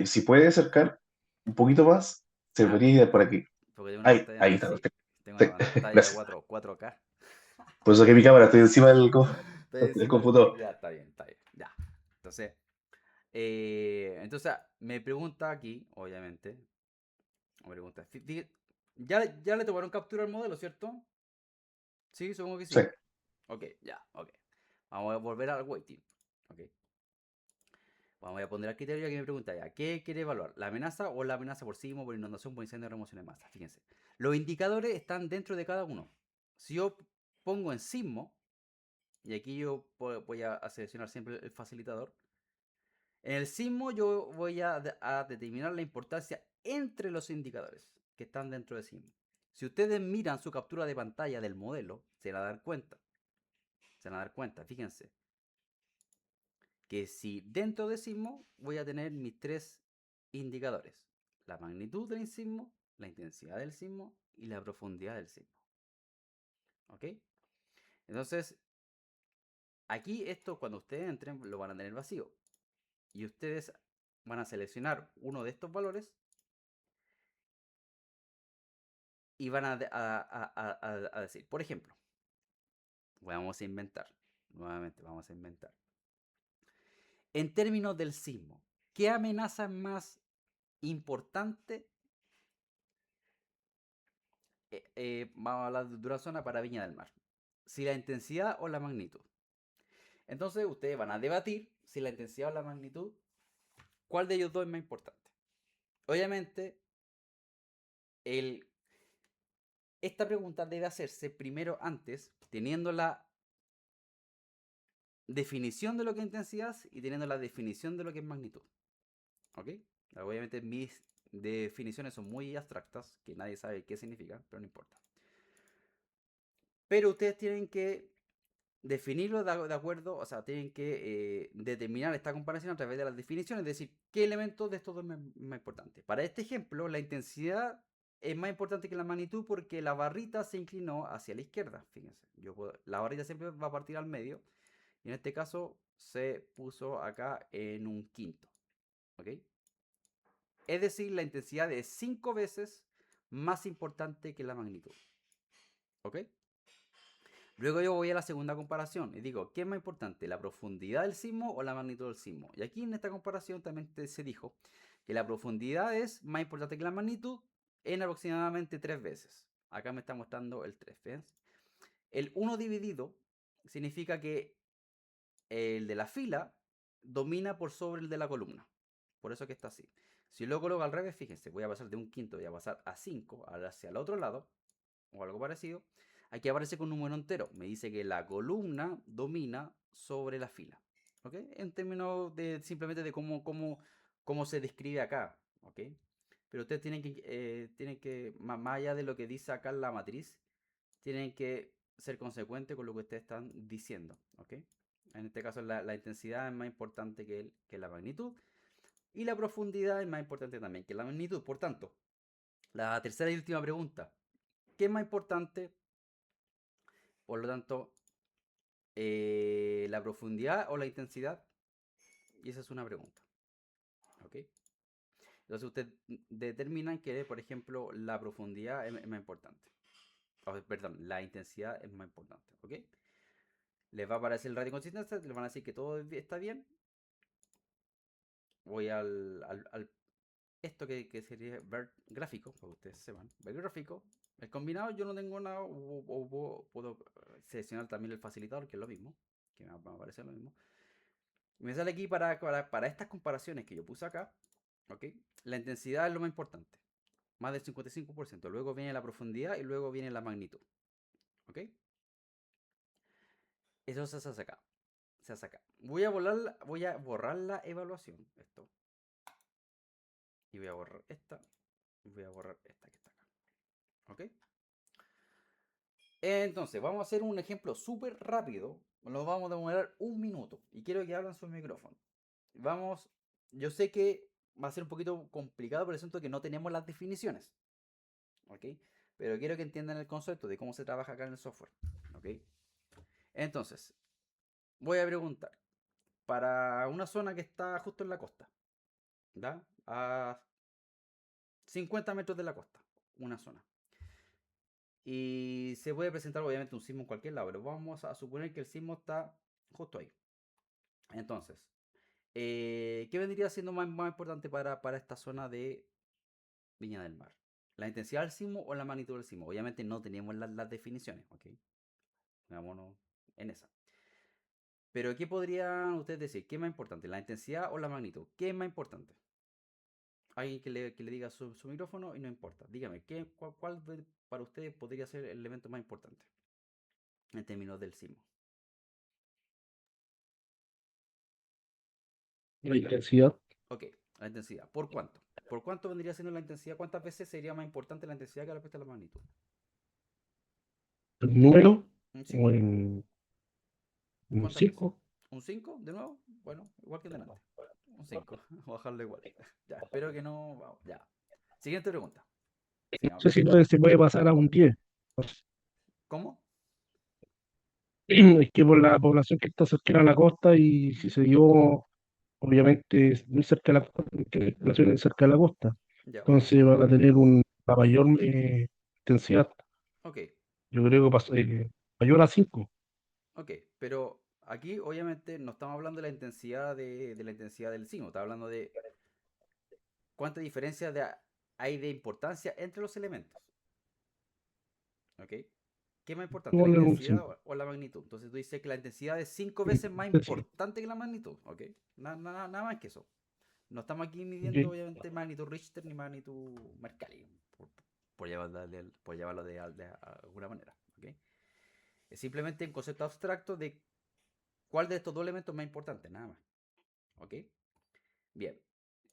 Si puede acercar un poquito más, se podría ir por aquí. Porque tengo una Ahí pantalla, está, sí, perfecto. tengo una pantalla Gracias. 4K. Por eso que mi cámara, estoy encima del Estoy encima computador. Ya, está bien, ya. Entonces, me pregunta aquí, obviamente, Me pregunta. Ya le tomaron captura al modelo, ¿cierto? Sí, supongo que Sí. sí. Ok, ya, ok. Vamos a volver al waiting. Ok. Vamos a poner al criterio que me pregunta ya. ¿Qué quiere evaluar? ¿La amenaza o la amenaza por sismo, por inundación, por incendio, remoción de masa? Fíjense. Los indicadores están dentro de cada uno. Si yo pongo en sismo, y aquí yo voy a seleccionar siempre el facilitador. En el sismo yo voy a determinar la importancia entre los indicadores que están dentro del sismo. Si ustedes miran su captura de pantalla del modelo, se van a dar cuenta. Se van a dar cuenta, fíjense. Que si dentro del sismo voy a tener mis tres indicadores. La magnitud del sismo, la intensidad del sismo y la profundidad del sismo. ¿Ok? Entonces, aquí esto cuando ustedes entren lo van a tener vacío. Y ustedes van a seleccionar uno de estos valores y van a decir, por ejemplo, vamos a inventar, nuevamente vamos a inventar. En términos del sismo, ¿qué amenaza es más importante? Vamos a hablar de Durazona para Viña del Mar. Si la intensidad o la magnitud. Entonces ustedes van a debatir si la intensidad o la magnitud, cuál de ellos dos es más importante. Obviamente, esta pregunta debe hacerse primero antes, teniendo la definición de lo que es intensidad y teniendo la definición de lo que es magnitud. ¿Ok? Obviamente mis definiciones son muy abstractas, que nadie sabe qué significan, pero no importa. Pero ustedes tienen que definirlo de acuerdo, o sea, tienen que determinar esta comparación a través de las definiciones, es decir, qué elementos de estos dos es más importante. Para este ejemplo, la intensidad es más importante que la magnitud porque la barrita se inclinó hacia la izquierda. Fíjense, la barrita siempre va a partir al medio y en este caso se puso acá en un quinto. ¿Ok? Es decir, la intensidad es 5 veces más importante que la magnitud. ¿Ok? Luego yo voy a la segunda comparación y digo, ¿qué es más importante, la profundidad del sismo o la magnitud del sismo? Y aquí en esta comparación también se dijo que la profundidad es más importante que la magnitud en aproximadamente 3 veces. Acá me está mostrando el 3. ¿Ves? El 1 dividido significa que el de la fila domina por sobre el de la columna. Por eso que está así. Si lo coloco al revés, fíjense, voy a pasar de un quinto, voy a pasar a 5 hacia el otro lado, o algo parecido. Aquí aparece con un número entero. Me dice que la columna domina sobre la fila. ¿Ok? En términos de simplemente de cómo se describe acá. ¿Ok? Pero ustedes tienen que más allá de lo que dice acá en la matriz, tienen que ser consecuentes con lo que ustedes están diciendo. ¿Ok? En este caso la intensidad es más importante que la magnitud. Y la profundidad es más importante también que la magnitud. Por tanto, la tercera y última pregunta. ¿Qué es más importante? Por lo tanto, la profundidad o la intensidad. Y esa es una pregunta. ¿Ok? Entonces ustedes determinan que, por ejemplo, la profundidad es más importante. Perdón, la intensidad es más importante. ¿Ok? Les va a aparecer el radio de consistencia, les van a decir que todo está bien. Voy al esto que sería ver gráfico, para que ustedes sepan. Ver gráfico. El combinado yo no tengo nada, o puedo seleccionar también el facilitador, que es lo mismo, que me va a aparecer lo mismo. Me sale aquí para estas comparaciones que yo puse acá, ¿ok? La intensidad es lo más importante, más del 55%. Luego viene la profundidad y luego viene la magnitud, ¿ok? Eso se hace acá. Se hace acá. Voy a borrar la evaluación, esto. Y voy a borrar esta. Y voy a borrar esta que está acá, ¿ok? Entonces, vamos a hacer un ejemplo súper rápido. Nos vamos a demorar un minuto. Y quiero que hablen su micrófono. Vamos, yo sé que va a ser un poquito complicado por el asunto que no tenemos las definiciones. ¿Ok? Pero quiero que entiendan el concepto de cómo se trabaja acá en el software. ¿Ok? Entonces, voy a preguntar. Para una zona que está justo en la costa. ¿Da? A 50 metros de la costa. Una zona. Y se puede presentar obviamente un sismo en cualquier lado, pero vamos a suponer que el sismo está justo ahí. Entonces, ¿qué vendría siendo más importante para esta zona de Viña del Mar? ¿La intensidad del sismo o la magnitud del sismo? Obviamente no teníamos las definiciones, ¿ok? Veámonos en esa. Pero ¿qué podrían ustedes decir? ¿Qué es más importante? ¿La intensidad o la magnitud? ¿Qué es más importante? Alguien que le diga su micrófono y no importa. Dígame, ¿cuál para ustedes podría ser el elemento más importante en términos del sismo? La intensidad, Ok, la intensidad. ¿Por cuánto? ¿Por cuánto vendría siendo la intensidad? ¿Cuántas veces sería más importante la intensidad que respecto a la magnitud? el número, ¿Un o 5? en ¿Cuántas veces? 5. ¿Un 5 de nuevo? Bueno, igual que delante. Un 5. Bajarlo igual. Ya, espero que no. Vamos, ya. Siguiente pregunta. No Sigamos sé con si esto. se puede pasar a un 10. ¿Cómo? Es que por la población que está cercana a la costa y si se dio, obviamente, muy cerca de la costa, porque la ciudad es cerca de la costa, Ya. entonces van a tener una mayor intensidad. Ok, Yo creo que mayor a 5. ok. Pero aquí, obviamente, no estamos hablando de la intensidad de la intensidad del sismo. Estamos hablando de cuánta diferencia hay de importancia entre los elementos. ¿Ok? ¿Qué es más importante, la Poner un intensidad 5. o la magnitud? Entonces tú dices que la intensidad es 5 veces más Sí, importante que la magnitud. ¿Ok? Nada más que eso. No estamos aquí midiendo, ok. obviamente, magnitud Richter ni magnitud Mercalli, por llevarlo de alguna manera. ¿Ok? Es simplemente un concepto abstracto de cuál de estos dos elementos es más importante, nada más. ¿Ok? Bien.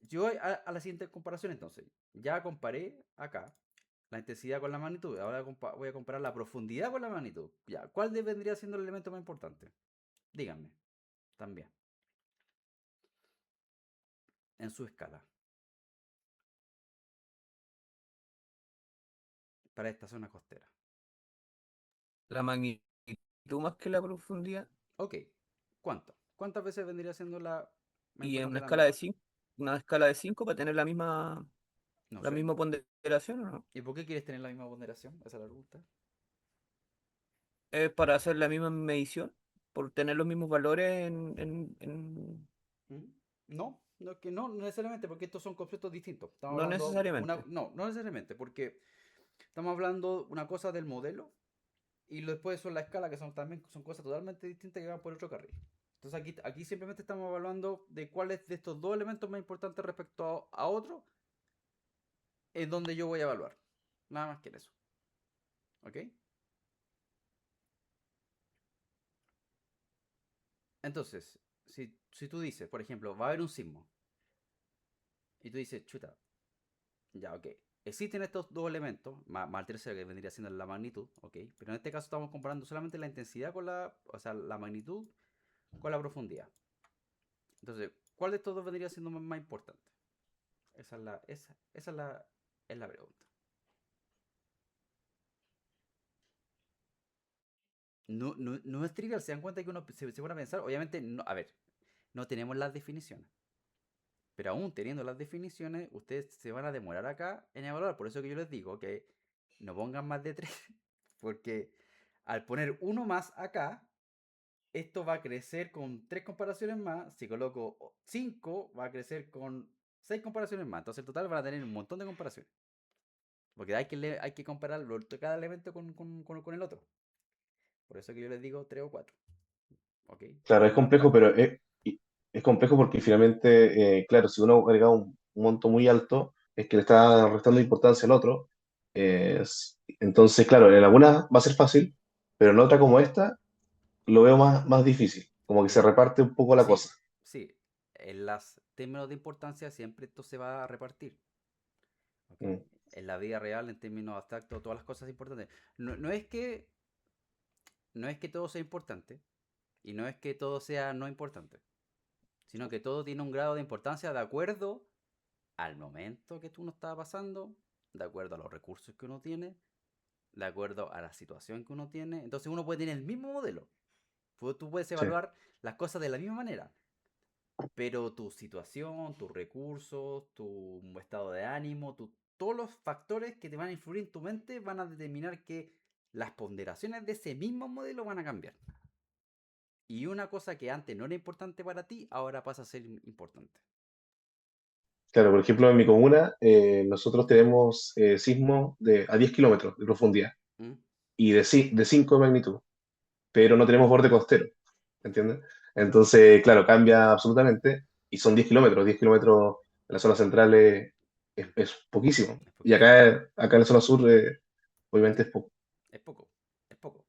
Yo voy a la siguiente comparación entonces. Ya comparé acá la intensidad con la magnitud. Ahora voy a comparar la profundidad con la magnitud. Ya, ¿cuál vendría siendo el elemento más importante? Díganme, también, en su escala, para esta zona costera. La magnitud más que la profundidad. Ok, ¿cuánto? ¿Cuántas veces vendría siendo la más Y en importante una la escala de magnitud? 5, una escala de 5 para tener No la sé. misma ponderación, ¿o no? ¿Y por qué quieres tener la misma ponderación? Esa es la pregunta. Es para hacer la misma medición, por tener los mismos valores ¿Mm? No, no necesariamente, porque estos son conceptos distintos. Estamos no hablando necesariamente. no necesariamente, porque estamos hablando una cosa del modelo y después son la escala, que también son cosas totalmente distintas que van por otro carril. Entonces aquí simplemente estamos evaluando de cuáles de estos dos elementos más importantes respecto a otro es donde yo voy a evaluar. Nada más que eso. ¿Ok? Entonces, si tú dices, por ejemplo, va a haber un sismo y tú dices, chuta, ya, ok. Existen estos dos elementos, más el tercero que vendría siendo la magnitud, ok. Pero en este caso estamos comparando solamente la intensidad o sea, la magnitud con la profundidad. Entonces, ¿cuál de estos dos vendría siendo más importante? Esa es la pregunta. No es trivial, se dan cuenta que uno se pone a pensar, obviamente, a ver, no tenemos las definiciones. Pero aún teniendo las definiciones, ustedes se van a demorar acá en evaluar. Por eso que yo les digo que no pongan más de 3. Porque al poner uno más acá, esto va a crecer con 3 comparaciones más. Si coloco 5, va a crecer con 6 comparaciones más. Entonces en total van a tener un montón de comparaciones. Porque hay que comparar cada elemento con el otro. Por eso que yo les digo 3 o 4. ¿Ok? Claro, es Pero complejo, pero es complejo porque finalmente, claro, si uno agrega un monto muy alto, es que le está restando importancia al otro. Entonces, claro, en algunas va a ser fácil, pero en otra como esta lo veo más difícil, como que se mira, reparte un poco la sí, cosa. sí. En los términos de importancia siempre esto se va a repartir. ¿Ok? Mm, En la vida real, en términos abstractos, todas las cosas importantes. No es que todo sea importante y no es que todo sea no importante, sino que todo tiene un grado de importancia de acuerdo al momento que uno está pasando, de acuerdo a los recursos que uno tiene, de acuerdo a la situación que uno tiene. Entonces uno puede tener el mismo modelo. Tú puedes sí, evaluar las cosas de la misma manera, pero tu situación, tus recursos, tu estado de ánimo, todos los factores que te van a influir en tu mente van a determinar que las ponderaciones de ese mismo modelo van a cambiar. Y una cosa que antes no era importante para ti, ahora pasa a ser importante. Claro, por ejemplo, en mi comuna nosotros tenemos sismos a 10 kilómetros de profundidad ¿Mm? y de 5 de magnitud, pero no tenemos borde costero, ¿entiendes? Entonces, claro, cambia absolutamente y son 10 kilómetros. 10 kilómetros en la zona central es poquísimo. Es Y poquísimo. acá en la zona sur, obviamente es poco. Es poco. Es poco.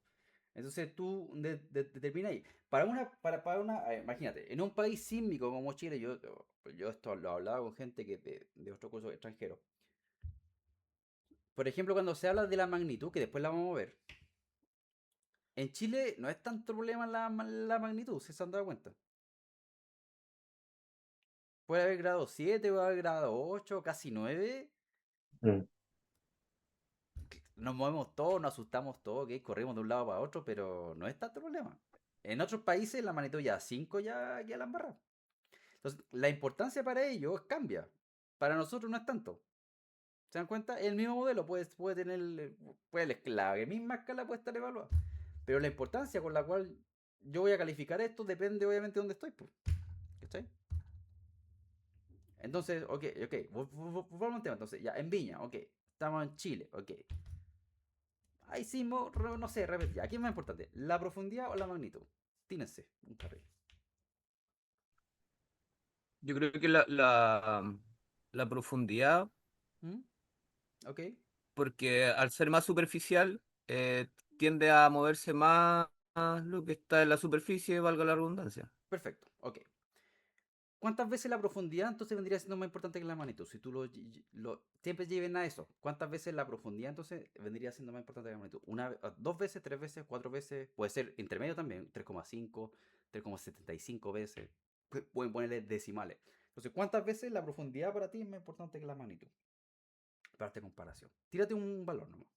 Entonces tú determinas ahí. Para una, imagínate, en un país sísmico como Chile, yo esto lo he hablado con gente que de otros cursos extranjeros. Por ejemplo, cuando se habla de la magnitud, que después la vamos a ver, en Chile no es tanto problema la magnitud, si se han dado cuenta. Puede haber grado 7, puede haber grado 8, casi 9. Mm, Nos movemos todos, nos asustamos todos, ¿ok? Corrimos de un lado para otro, pero no es tanto problema. En otros países la magnitud ya 5 ya la han barrado. Entonces, la importancia para ellos cambia. Para nosotros no es tanto. ¿Se dan cuenta? El mismo modelo puede tener, la misma escala puede estar evaluada. Pero la importancia con la cual yo voy a calificar esto depende obviamente de dónde estoy. Pues. ¿Cachai? Entonces, ok. Volvamos a un tema. Entonces, ya, en Viña, ok. Estamos en Chile, ok. Ahí hicimos, no sé, repetir. Aquí es más importante, ¿la profundidad o la magnitud? Tírense, un carril. Yo creo que la profundidad, ¿Mm? Ok, porque al ser más superficial, tiende a moverse más lo que está en la superficie, valga la redundancia. perfecto, ok. ¿Cuántas veces la profundidad entonces vendría siendo más importante que la magnitud? Si tú siempre lleven a eso. ¿Cuántas veces la profundidad entonces vendría siendo más importante que la magnitud? Dos veces, tres veces, cuatro veces. Puede ser intermedio también. 3,5, 3,75 veces. Pueden ponerle decimales. Entonces, ¿cuántas veces la profundidad para ti es más importante que la magnitud? Para esta comparación. Tírate un valor nomás.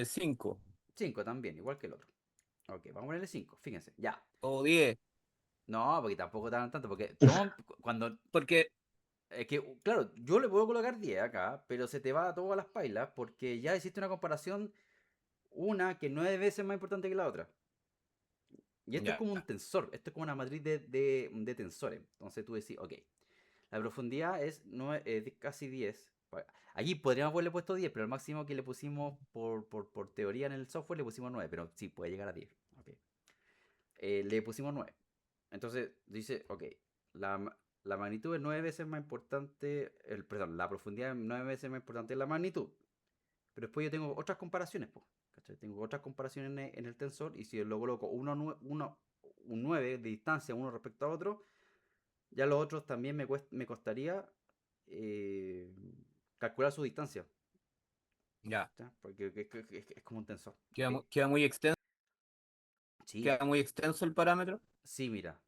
5 5 también, igual que el otro. Ok, vamos a ponerle 5. Fíjense, ya. o 10, No, porque tampoco tan tanto. Porque cuando porque es que, claro, yo le puedo colocar 10 acá, pero se te va a todas las pailas porque ya existe una comparación, una que 9 veces más importante que la otra. Y esto es ya, como un tensor, esto es como una matriz de tensores. Entonces tú decís, ok, la profundidad es casi 10. Aquí podríamos haberle puesto 10, pero el máximo que le pusimos por teoría en el software le pusimos 9, pero sí, puede llegar a 10. Okay. Le pusimos 9. Entonces dice, ok, la magnitud es 9 veces más importante, perdón, la profundidad es 9 veces más importante que la magnitud. Pero después yo tengo otras comparaciones, ¿cachai? Tengo otras comparaciones en el tensor y si lo coloco un 9 de distancia uno respecto a otro, ya los otros también me costaría eh, calcular su distancia, ya. ¿ya? Porque es como un tensor, Queda, ¿ok? queda muy extenso, Sí, queda muy extenso el parámetro, sí, mira,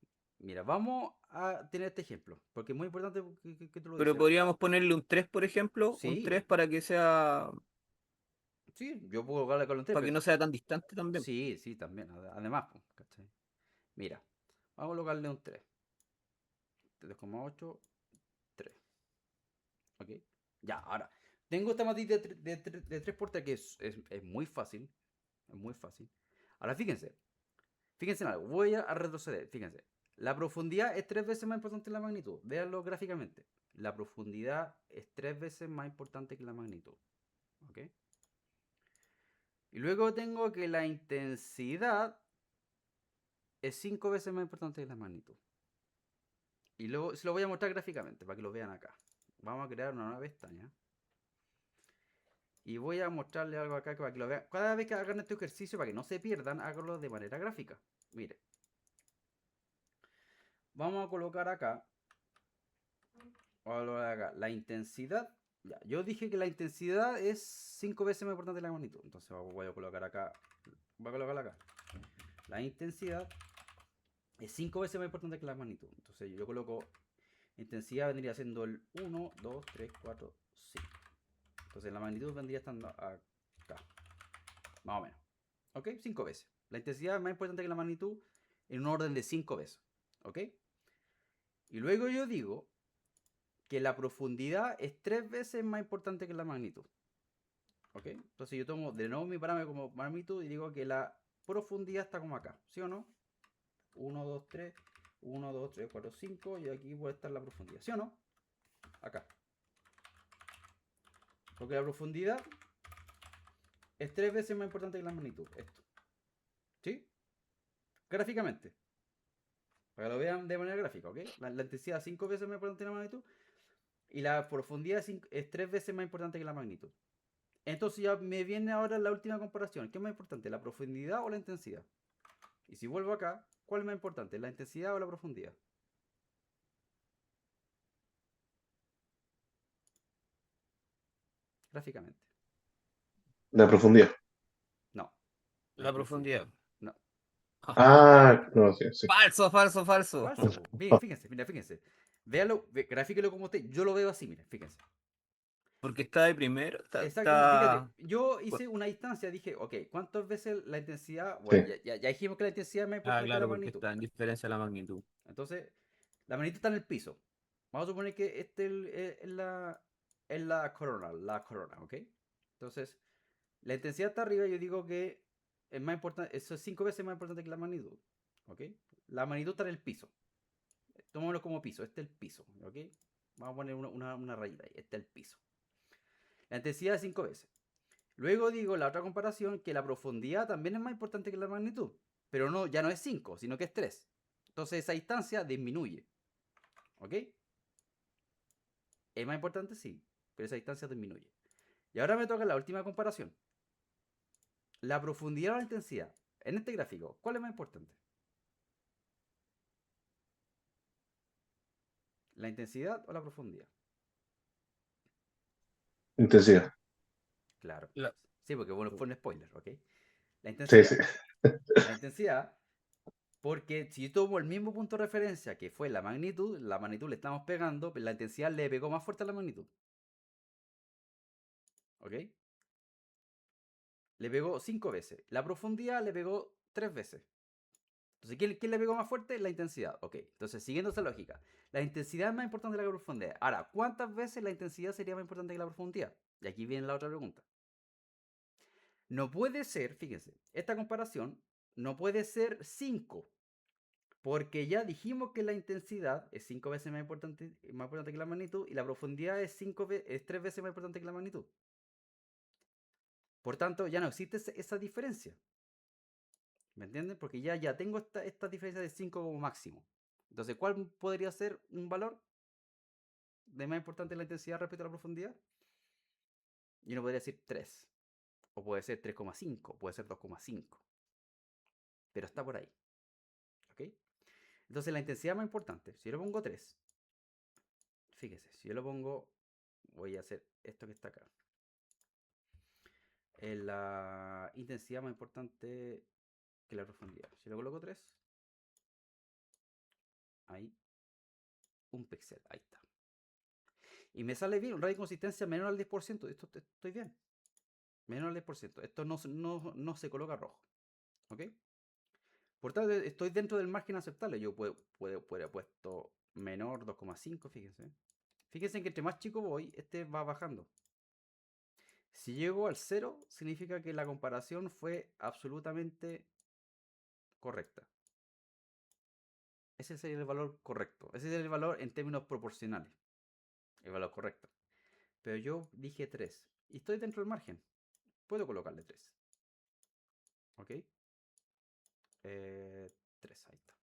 vamos a tener este ejemplo, porque es muy importante que tú lo pero dices. podríamos ponerle un 3 por ejemplo, un Sí, 3 para que sea, sí, yo puedo colocarle con el para que pero no sea tan distante también. sí, sí, también, además, ¿cachai? Mira, vamos a colocarle un 3, 3,8, 3, ¿ok? Ya, ahora, tengo esta matriz de 3 por 3 que es muy fácil. Ahora, fíjense en algo, voy a retroceder, fíjense. La profundidad es 3 veces más importante que la magnitud, véanlo gráficamente. La profundidad es 3 veces más importante que la magnitud, ¿ok? Y luego tengo que la intensidad es 5 veces más importante que la magnitud. Y luego se lo voy a mostrar gráficamente para que lo vean acá. Vamos a crear una nueva pestaña. Y voy a mostrarle algo acá para que lo vean. Cada vez que hagan este ejercicio, para que no se pierdan, háganlo de manera gráfica. Mire. Vamos a colocar acá. La intensidad. Ya, yo dije que la intensidad es 5 veces más importante que la magnitud. Entonces voy a colocar acá. Voy a colocar acá. La intensidad es 5 veces más importante que la magnitud. Entonces yo coloco intensidad vendría siendo el 1, 2, 3, 4, 5. Entonces la magnitud vendría estando acá. Más o menos. ¿Ok? 5 veces. La intensidad es más importante que la magnitud en un orden de 5 veces. ¿Ok? Y luego yo digo que la profundidad es 3 veces más importante que la magnitud. ¿Ok? Entonces yo tomo de nuevo mi parámetro como magnitud y digo que la profundidad está como acá. ¿Sí o no? 1, 2, 3. 1, 2, 3, 4, 5 y aquí puede estar la profundidad, ¿sí o no? Acá. Porque la profundidad es 3 veces más importante que la magnitud. Esto. ¿Sí? Gráficamente. Para que lo vean de manera gráfica, ¿ok? La intensidad es 5 veces más importante que la magnitud. Y la profundidad es 3 veces más importante que la magnitud. Entonces ya me viene ahora la última comparación. ¿Qué es más importante? ¿La profundidad o la intensidad? Y si vuelvo acá, ¿cuál es más importante? ¿La intensidad o la profundidad? Gráficamente. La profundidad. No. La profundidad. No. Ah, no, sí, sí. Falso, falso, falso. Falso. Po. Miren, fíjense, mira, fíjense. Véalo, grafíquelo como usted. Yo lo veo así, miren, fíjense. Porque está de primero. Exactamente, fíjate. Yo hice una distancia, dije, ok, ¿cuántas veces la intensidad? Bueno, Sí. ya dijimos que la intensidad es más importante que la Claro, porque magnitud. está en diferencia la magnitud. Entonces, la magnitud está en el piso. Vamos a suponer que este es la corona, ¿ok? Entonces, la intensidad está arriba, yo digo que es más importante, eso es 5 veces más importante que la magnitud, ¿ok? La magnitud está en el piso. Tomémoslo como piso, este es el piso, ¿ok? Vamos a poner una rayita ahí, este es el piso. La intensidad es 5 veces. Luego digo la otra comparación, que la profundidad también es más importante que la magnitud, pero no, ya no es 5, sino que es 3. Entonces esa distancia disminuye, ¿ok? ¿Es más importante? Sí, pero esa distancia disminuye. Y ahora me toca la última comparación. La profundidad o la intensidad. En este gráfico, ¿cuál es más importante? ¿La intensidad o la profundidad? Intensidad. Claro. La- Sí, porque bueno, fue un spoiler, ¿ok? La Sí, sí. intensidad. La intensidad, porque si yo tomo el mismo punto de referencia que fue la magnitud le estamos pegando, pero la intensidad le pegó más fuerte a la magnitud. ¿Ok? Le pegó 5 veces. La profundidad le pegó 3 veces. Entonces, ¿quién le pegó más fuerte? La intensidad. Ok, entonces siguiendo esa lógica, la intensidad es más importante que la profundidad. Ahora, ¿cuántas veces la intensidad sería más importante que la profundidad? Y aquí viene la otra pregunta. No puede ser, fíjense, esta comparación no puede ser 5, porque ya dijimos que la intensidad es 5 veces más importante que la magnitud y la profundidad es 3 veces más importante que la magnitud. Por tanto, ya no existe esa diferencia. ¿Me entienden? Porque ya tengo esta diferencia de 5 como máximo. Entonces, ¿cuál podría ser un valor de más importante la intensidad respecto a la profundidad? Yo no podría decir 3. O puede ser 3,5. Puede ser 2,5. Pero está por ahí. ¿Ok? Entonces, la intensidad más importante, si yo le pongo 3, fíjese, si yo lo pongo, voy a hacer esto que está acá. La intensidad más importante que la profundidad. Si le coloco 3, ahí, un píxel, ahí está. Y me sale bien, un radio de consistencia menor al 10%. Esto estoy bien. Menor al 10%. Esto no se coloca rojo. ¿Ok? Por tanto, estoy dentro del margen aceptable. Yo puedo haber puesto menor 2,5, fíjense. Fíjense que entre más chico voy, este va bajando. Si llego al 0, significa que la comparación fue absolutamente correcta. Ese sería el valor correcto. Ese sería el valor en términos proporcionales. El valor correcto. Pero yo dije 3. Y estoy dentro del margen. Puedo colocarle 3. ¿Ok? 3, ahí está.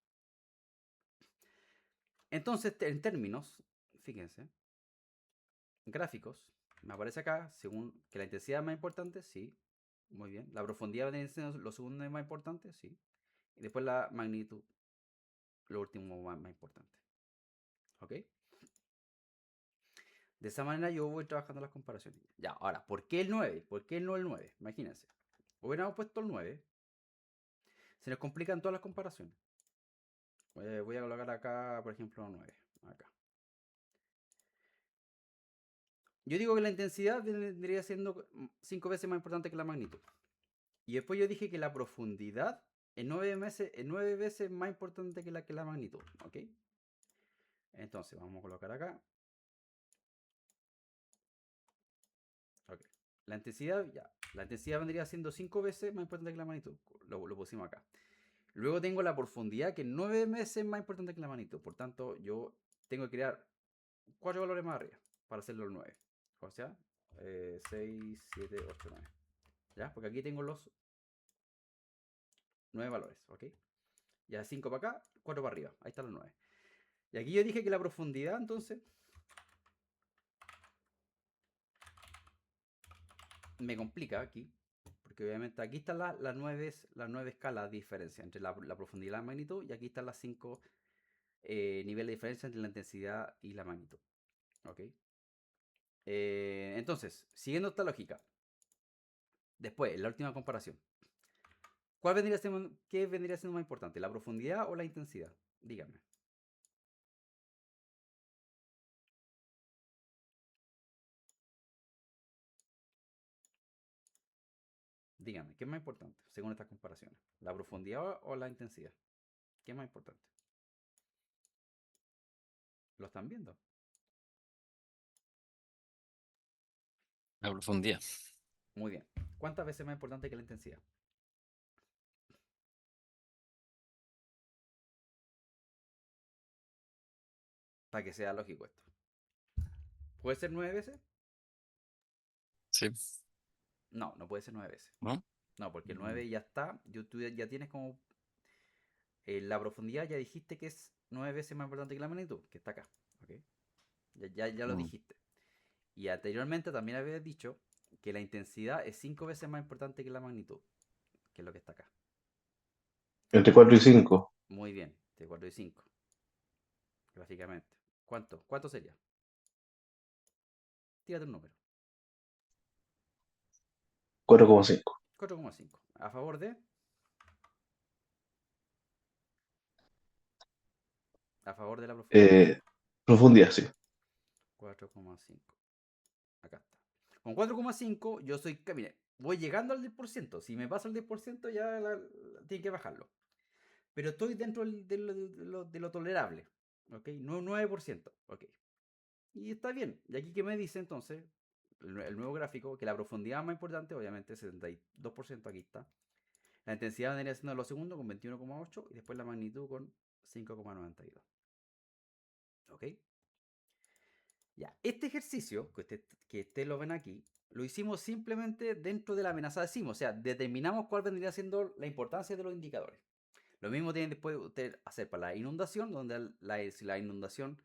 Entonces, en términos, fíjense, gráficos, me aparece acá, según que la intensidad es más importante, sí, muy bien. La profundidad de lo segundo es más importante, sí. Y después la magnitud, lo último más importante. ¿Ok? De esa manera yo voy trabajando las comparaciones. Ya, ahora, ¿por qué el 9? ¿Por qué no el 9? Imagínense. Hubiéramos puesto el 9. Se nos complican todas las comparaciones. Voy a colocar acá, por ejemplo, 9. Acá. Yo digo que la intensidad vendría siendo 5 veces más importante que la magnitud. Y después yo dije que la profundidad es 9 veces más importante que la magnitud. ¿Ok? Entonces, vamos a colocar acá. Okay. La intensidad vendría siendo 5 veces más importante que la magnitud. Lo pusimos acá. Luego tengo la profundidad, que es 9 veces más importante que la magnitud. Por tanto, yo tengo que crear 4 valores más arriba para hacerlo el 9. O sea, 6, 7, 8, 9. ¿Ya? Porque aquí tengo los 9 valores, ¿ok? Ya 5 para acá, 4 para arriba. Ahí están los 9. Y aquí yo dije que la profundidad, entonces, me complica aquí. Porque obviamente aquí están las 9 escalas de diferencia entre la profundidad y la magnitud. Y aquí están las 5 niveles de diferencia entre la intensidad y la magnitud. ¿Ok? Entonces, siguiendo esta lógica. Después, la última comparación. ¿Qué vendría siendo más importante? ¿La profundidad o la intensidad? Díganme. Díganme, ¿qué es más importante según estas comparaciones? ¿La profundidad o la intensidad? ¿Qué es más importante? ¿Lo están viendo? La profundidad. Muy bien. ¿Cuántas veces más importante que la intensidad? Para que sea lógico esto. ¿Puede ser 9 veces? Sí, No, no puede ser 9 veces. ¿no? No, porque el 9 ya está. Tú ya tienes como. La profundidad ya dijiste que es 9 veces más importante que la magnitud, que está acá. ¿Ok? Ya lo Mm. dijiste. Y anteriormente también habías dicho que la intensidad es 5 veces más importante que la magnitud, que es lo que está acá. Entre 4 y 5. Muy bien, de 4 y 5, gráficamente. ¿Cuánto? ¿Cuánto sería? Tírate un número. 4,5. 4,5. ¿A favor de? A favor de la profundidad. Profundidad, sí. 4,5. Acá está. Con 4,5 yo soy. Mire, voy llegando al 10%. Si me paso el 10% ya tiene que bajarlo. Pero estoy dentro de lo tolerable. ¿Ok? No 9%. Ok. Y está bien. Y aquí que me dice entonces, el nuevo gráfico, que la profundidad más importante, obviamente 72%, aquí está. La intensidad vendría siendo lo segundo con 21,8 y después la magnitud con 5,92. ¿Ok? Ya, este ejercicio, que ustedes lo ven aquí, lo hicimos simplemente dentro de la amenaza de SIM. O sea, determinamos cuál vendría siendo la importancia de los indicadores. Lo mismo tienen después ustedes hacer para la inundación, donde si la inundación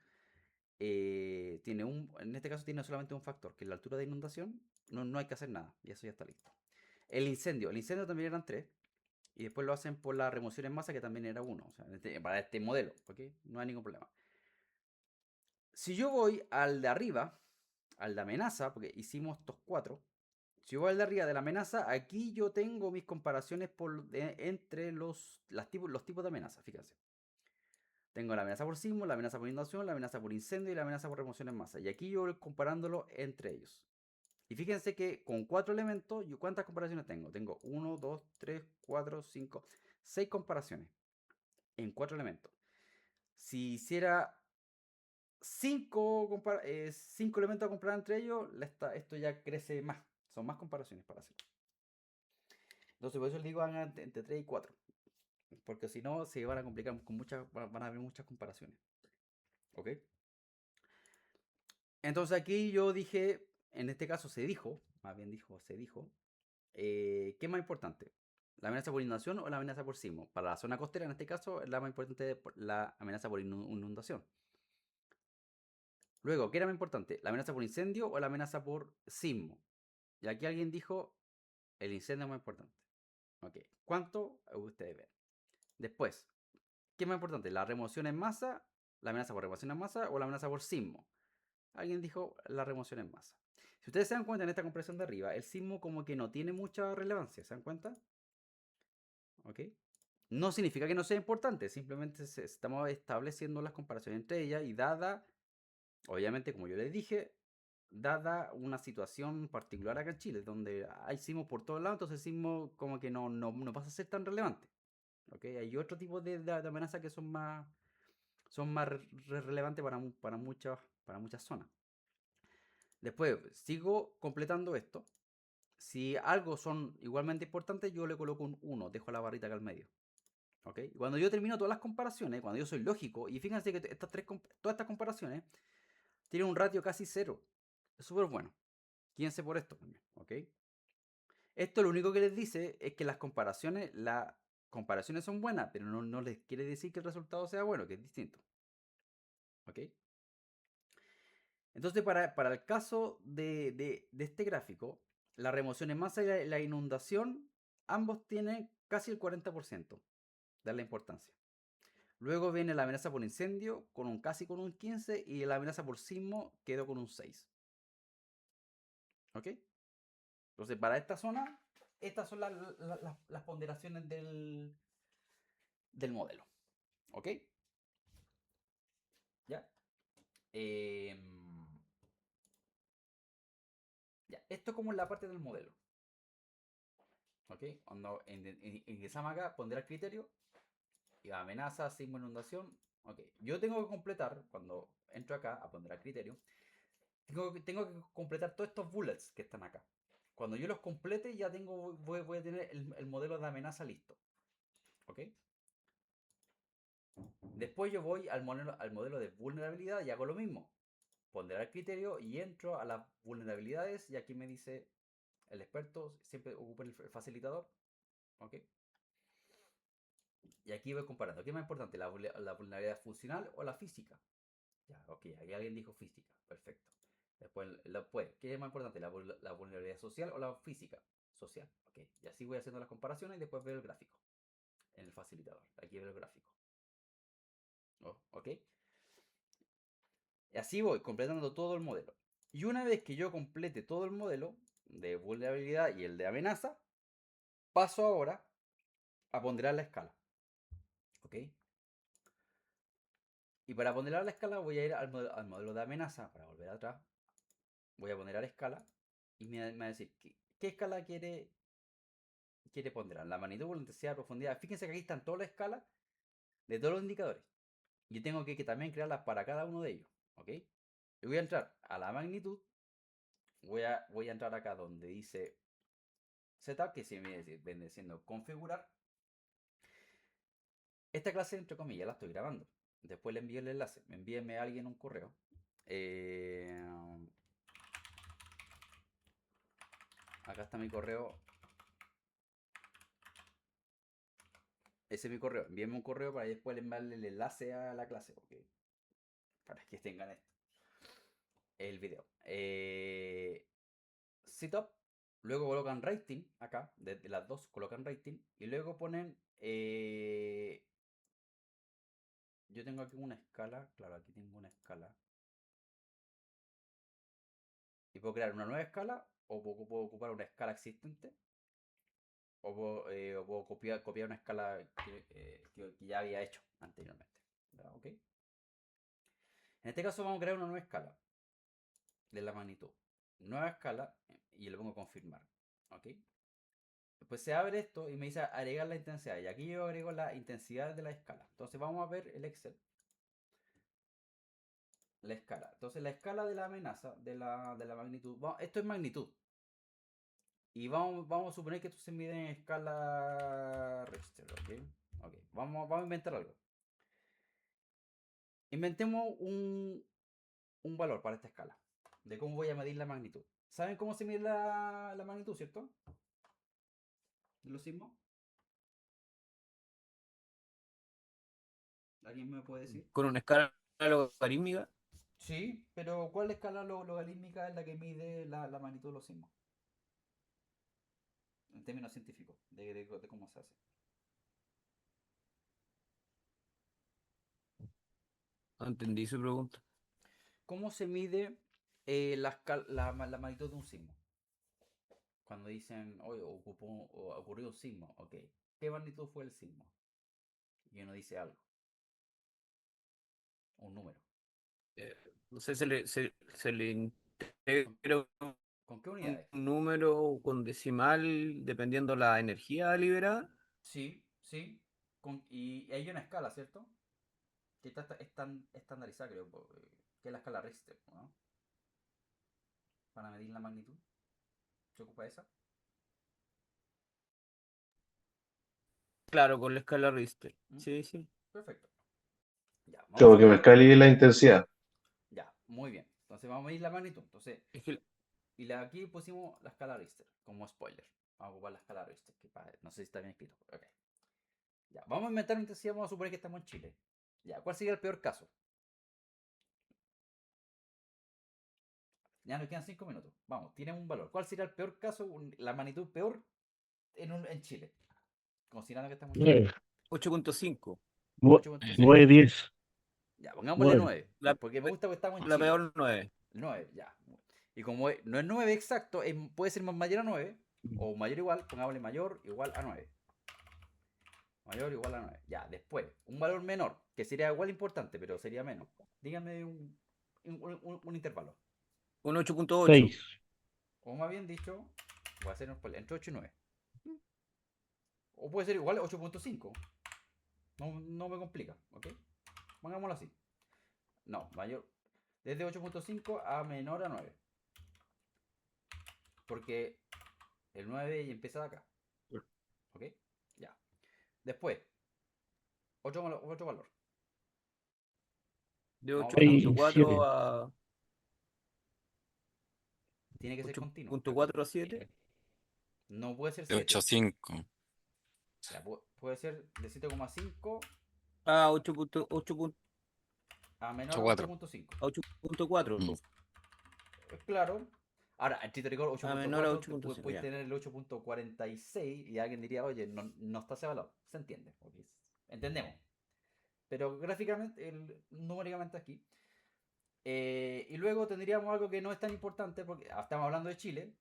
en este caso tiene solamente un factor, que es la altura de inundación, no hay que hacer nada, y eso ya está listo. El incendio también eran 3, y después lo hacen por la remoción en masa, que también era 1, o sea, para este modelo, ¿ok? No hay ningún problema. Si yo voy al de arriba, al de amenaza, porque hicimos estos 4, si yo voy al de arriba de la amenaza, aquí yo tengo mis comparaciones entre los tipos de amenaza, fíjense. Tengo la amenaza por sismo, la amenaza por inundación, la amenaza por incendio y la amenaza por remoción en masa. Y aquí yo voy comparándolo entre ellos. Y fíjense que con 4 elementos, ¿cuántas comparaciones tengo? Tengo 1, 2, 3, 4, 5, 6 comparaciones en 4 elementos. Si hiciera 5 elementos a comparar entre ellos, esto ya crece más. Son más comparaciones para hacer. Entonces, por eso les digo, hagan entre 3 y 4. Porque si no, se van a complicar van a haber muchas comparaciones. ¿Ok? Entonces aquí yo dije, en este caso se dijo, ¿qué es más importante? ¿La amenaza por inundación o la amenaza por sismo? Para la zona costera, en este caso, es la más importante la amenaza por inundación. Luego, ¿qué era más importante? ¿La amenaza por incendio o la amenaza por sismo? Y aquí alguien dijo, el incendio es más importante. Ok, ¿cuánto? Ustedes ven. Después, ¿qué es más importante? ¿La remoción en masa, la amenaza por remoción en masa o la amenaza por sismo? Alguien dijo la remoción en masa. Si ustedes se dan cuenta en esta comparación de arriba, el sismo como que no tiene mucha relevancia, ¿se dan cuenta? ¿Ok? No significa que no sea importante, simplemente estamos estableciendo las comparaciones entre ellas y obviamente como yo les dije, dada una situación particular acá en Chile, donde hay sismos por todos lados, entonces el sismo como que no pasa a ser tan relevante. ¿Ok? Hay otro tipo de amenazas que son más relevantes para muchas zonas. Después, sigo completando esto. Si algo son igualmente importantes, yo le coloco un 1, dejo la barrita acá al medio. ¿Ok? Y cuando yo termino todas las comparaciones, cuando yo soy lógico, y fíjense que todas estas comparaciones tienen un ratio casi cero. Es súper bueno. Quídense por esto también. ¿Ok? Esto lo único que les dice es que las comparaciones son buenas, pero no les quiere decir que el resultado sea bueno, que es distinto. ¿Ok? Entonces, para el caso de este gráfico, la remoción en masa y la inundación, ambos tienen casi el 40% de la importancia. Luego viene la amenaza por incendio casi con un 15 y la amenaza por sismo quedó con un 6. ¿Ok? Entonces, para esta zona, estas son las ponderaciones del modelo. ¿Ok? ¿Ya? Ya, esto como en la parte del modelo. ¿Ok? Cuando ingresamos acá, ponderar criterio, y amenaza, sismo, inundación. Ok, yo tengo que completar, cuando entro acá a ponderar criterio, tengo que completar todos estos bullets que están acá. Cuando yo los complete, ya voy a tener el modelo de amenaza listo. ¿Ok? Después yo voy al modelo de vulnerabilidad y hago lo mismo. Ponderar criterio y entro a las vulnerabilidades y aquí me dice el experto, siempre ocupa el facilitador. ¿Ok? Y aquí voy comparando. ¿Qué es más importante? ¿La vulnerabilidad funcional o la física? Ya, ok, ahí alguien dijo física. Perfecto. Después, ¿qué es más importante? ¿La vulnerabilidad social o la física? Social. Ok. Y así voy haciendo las comparaciones y después veo el gráfico. En el facilitador. Aquí veo el gráfico. Oh, ok. Y así voy completando todo el modelo. Y una vez que yo complete todo el modelo de vulnerabilidad y el de amenaza, paso ahora a ponderar la escala. ¿Ok? Y para ponderar la escala voy a ir al modelo de amenaza, para volver atrás. Voy a poner a la escala y me va a decir qué escala quiere ponderar. La magnitud, la intensidad, la profundidad. Fíjense que aquí están todas las escalas de todos los indicadores. Yo tengo que también crearlas para cada uno de ellos. ¿Ok? Y voy a entrar a la magnitud. Voy a entrar acá donde dice setup, que se viene siendo configurar. Esta clase, entre comillas, la estoy grabando. Después le envío el enlace. Envíenme a alguien un correo. Acá está mi correo. Ese es mi correo. Envíenme un correo para después enviarle el enlace a la clase. Para que tengan esto. El video. Setup. Luego colocan rating acá. De las dos colocan rating. Y luego ponen. Yo tengo aquí una escala. Claro, aquí tengo una escala. Y puedo crear una nueva escala. O puedo ocupar una escala existente. O puedo copiar una escala que ya había hecho anteriormente. ¿Verdad? ¿Ok? En este caso vamos a crear una nueva escala de la magnitud. Nueva escala y le pongo confirmar. ¿Ok? Después se abre esto y me dice agregar la intensidad. Y aquí yo agrego la intensidad de la escala. Entonces vamos a ver el Excel. La escala. Entonces la escala de la amenaza, de la magnitud. Esto es magnitud. Y vamos a suponer que esto se mide en escala Richter. ¿Ok? Vamos a inventar algo. Inventemos un valor para esta escala. De cómo voy a medir la magnitud. ¿Saben cómo se mide la magnitud, cierto? ¿De los sismos? ¿Alguien me puede decir? Con una escala logarítmica. Sí, pero ¿cuál escala logarítmica es la que mide la magnitud de los sismos? En términos científicos, de cómo se hace. No entendí su pregunta. ¿Cómo se mide la magnitud de un sismo? Cuando dicen, oye, ocurrió un sismo, ok. ¿Qué magnitud fue el sismo? Y uno dice algo, un número. No sé, se le ¿Con, integra con qué un unidades? número con decimal dependiendo la energía liberada. Sí, sí. Y hay una escala, ¿cierto? Que es tan estandarizada, creo, que es la escala Richter, ¿no? Para medir la magnitud. ¿Se ocupa esa? Claro, con la escala Richter. ¿Mm? Sí, sí. Perfecto. Ya, vamos a Claro, que me sacar. escale la intensidad. Ya, muy bien. Entonces vamos a medir la magnitud. Entonces, Es que aquí pusimos la escala Richter como spoiler. Vamos a ocupar la escala Richter, no sé si está bien escrito. Ok. Ya, vamos a inventar una intensidad, vamos a suponer que estamos en Chile. Ya, ¿cuál sería el peor caso? Ya nos quedan 5 minutos. Vamos, tienen un valor. ¿Cuál sería el peor caso, la magnitud peor en Chile? Considerando que estamos en Chile. 9, 8.5. 8.5. 9, 10, Ya, pongámosle 9. 9. La, Porque me gusta que estamos en la Chile. peor 9. 9, ya. Y como no es 9 exacto, puede ser más mayor a 9. O mayor o igual, pongámosle mayor igual a 9. Mayor igual a 9. Ya, después, un valor menor, que sería igual importante, pero sería menos. Díganme un intervalo. Un 8.8. 6. O más bien dicho, voy a hacer entre 8 y 9. O puede ser igual a 8.5. No me complica, ¿ok? Pongámoslo así. No, mayor. Desde 8.5 a menor a 9. Porque el 9 empieza de acá. ¿Ok? Ya. Después, otro valor. De Vamos bajando. 6, 7. 8.4 a Tiene que ser continuo. 8.4 a 7. No puede ser De 7. 8.5. Ya, puede ser de 7,5 A 8.8 a menor a 8.4. 8.5. a 8.4. Mm. Claro. Ahora, en Tito Rigor A menor a 8.4 8.5. puedes Ya. tener el 8.46 y alguien diría, oye, no está ese valor. Se entiende. Okay. Entendemos. Pero gráficamente, numéricamente aquí. Y luego tendríamos algo que no es tan importante, porque estamos hablando de Chile,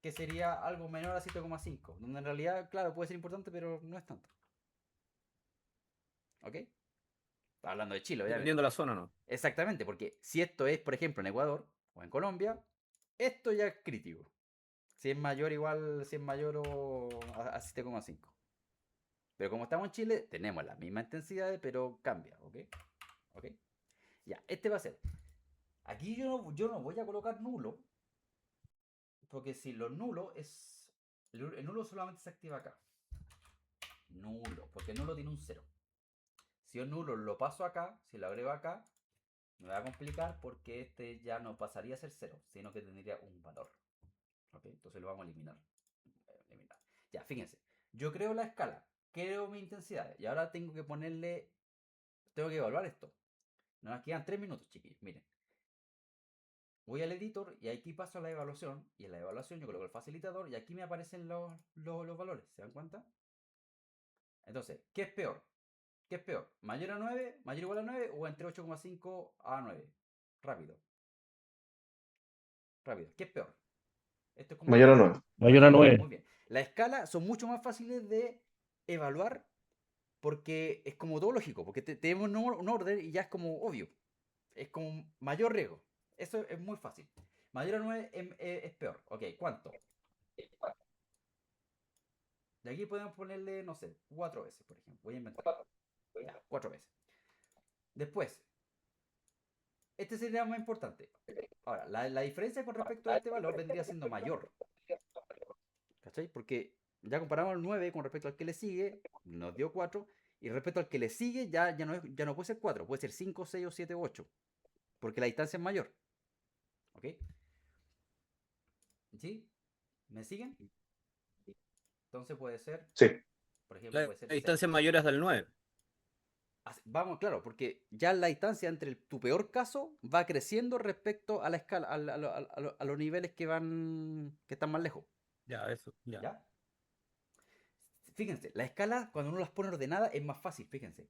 que sería algo menor a 7,5. Donde en realidad, claro, puede ser importante, pero no es tanto. ¿Ok? Está hablando de Chile, obviamente. Dependiendo de la zona, ¿no? Exactamente, porque si esto es, por ejemplo, en Ecuador o en Colombia, esto ya es crítico. Si es mayor igual, si es mayor a 7,5. Pero como estamos en Chile, tenemos las mismas intensidades, pero cambia, ¿ok? ¿Ok? Ya, este va a ser. Aquí yo no voy a colocar nulo, porque si lo nulo es... El nulo solamente se activa acá. Nulo, porque el nulo tiene un 0. Si yo nulo lo paso acá, si lo agrego acá, me va a complicar porque este ya no pasaría a ser 0, sino que tendría un valor. ¿Ok? Entonces lo vamos a eliminar. Ya, fíjense. Yo creo la escala, creo mi intensidad y ahora tengo que ponerle... Tengo que evaluar esto. Nos quedan 3 minutos, chiquillos. Miren. Voy al editor y aquí paso a la evaluación. Y en la evaluación yo coloco el facilitador y aquí me aparecen los valores. ¿Se dan cuenta? Entonces, ¿qué es peor? ¿Qué es peor? ¿Mayor a 9? ¿Mayor o igual a 9? ¿O entre 8,5 a 9? Rápido. Rápido. ¿Qué es peor? Esto es como Mayor a 9. Mayor a mayor a 9. 9. Muy bien. Las escalas son mucho más fáciles de evaluar porque es como todo lógico. Porque tenemos un orden y ya es como obvio. Es como mayor riesgo. Eso es muy fácil. Mayor a 9 es peor. Ok, ¿cuánto? De aquí podemos ponerle, no sé, 4 veces, por ejemplo. Voy a inventar. Ya, 4 veces. Después, este sería más importante. Ahora, la diferencia con respecto a este valor vendría siendo mayor. ¿Cachai? Porque ya comparamos el 9 con respecto al que le sigue, nos dio 4. Y respecto al que le sigue, ya no puede ser 4, puede ser 5, 6 o 7 o 8. Porque la distancia es mayor. ¿Ok? ¿Sí? ¿Me siguen? Entonces puede ser, Sí. por ejemplo, La puede ser 6. distancia mayor es del 9. Vamos, claro, porque ya la distancia entre tu peor caso va creciendo respecto a la escala, a los niveles que están más lejos. Ya, eso. Ya. ¿Ya? Fíjense, la escala cuando uno las pone ordenadas es más fácil, fíjense.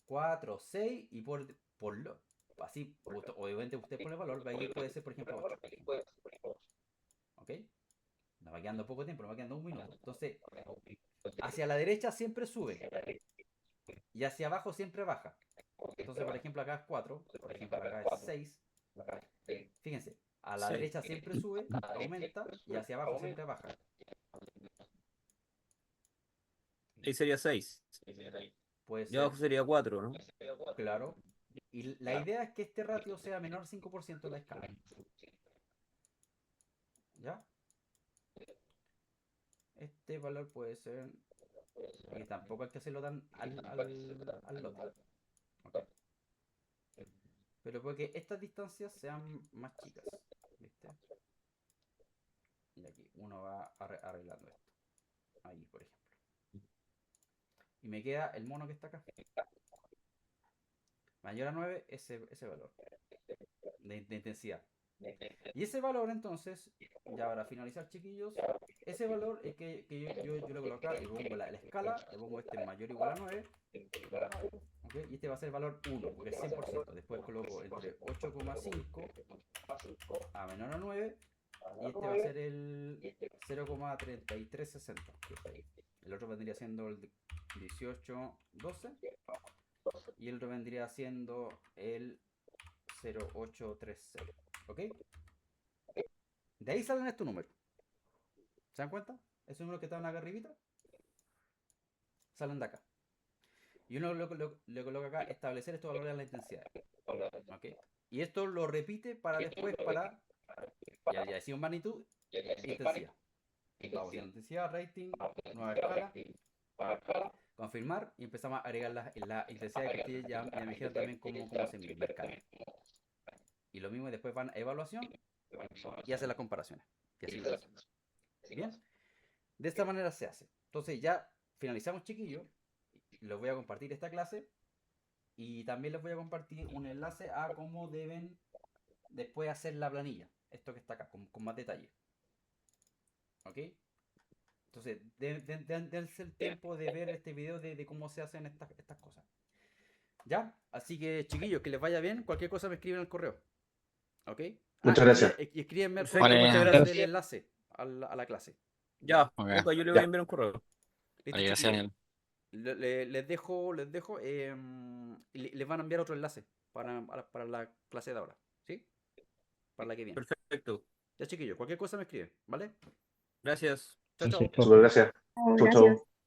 4, 6 y así, obviamente usted pone el valor, aquí puede ser por ejemplo 8. ¿Ok? Nos va quedando poco tiempo, nos va quedando un minuto. Entonces, hacia la derecha siempre sube y hacia abajo siempre baja. Entonces, por ejemplo, acá es 4, por ejemplo, acá es 6. Fíjense, a la 6. derecha siempre sube, aumenta y hacia abajo siempre baja. Ahí sería 6. Puede Y abajo ser, sería 4, ¿no? claro. Y la idea es que este ratio sea menor 5% de la escala. ¿Ya? Este valor puede ser Y tampoco hay que hacerlo tan al lote. Ok. Pero porque estas distancias sean más chicas. ¿Viste? Y aquí uno va arreglando esto. Ahí, por ejemplo. Y me queda el mono que está acá. Mayor a 9, ese valor de intensidad. Y ese valor entonces, ya para finalizar chiquillos, ese valor es que yo le coloco acá, le pongo la escala, le pongo este mayor o igual a 9, ¿okay? Y este va a ser el valor 1, porque es 100%. Después coloco entre 8,5 a menor a 9, y este va a ser el 0,3360. El otro vendría siendo el 1812, y el otro vendría siendo el 0830. ¿Ok? De ahí salen estos números. ¿Se dan cuenta? Esos números que están acá arribita salen de acá. Y uno le coloca acá establecer estos valores de la intensidad. ¿Ok? Y esto lo repite para después para. Ya decimos magnitud e intensidad. Vamos a hacer intensidad, rating, nueva escala, confirmar y empezamos a agregar la intensidad que ustedes ya me dijeron también cómo se mide, la escala. Y lo mismo, y después van a evaluación y hacen las comparaciones. Y así lo hacen. Bien, de esta manera se hace. Entonces ya finalizamos, chiquillos. Les voy a compartir esta clase y también les voy a compartir un enlace a cómo deben después hacer la planilla. Esto que está acá, con más detalle. ¿Ok? Entonces, dense el tiempo de ver este video de cómo se hacen estas cosas. ¿Ya? Así que, chiquillos, que les vaya bien. Cualquier cosa me escriben al correo. ¿Ok? Muchas gracias. Y escríbenme Perfecto, Vale. muchas gracias. el enlace a la clase. Ya, Ok. Lucas, yo le voy Ya. a enviar un correo. Listo, Vale, gracias, chiquillos. Daniel. Les dejo, y les van a enviar otro enlace para la clase de ahora. ¿Sí? Para la que viene. Perfecto. Ya, chiquillos, cualquier cosa me escriben, ¿vale? Gracias. Chao, chao. Perfecto. Super gracias. Chau, chau. Gracias.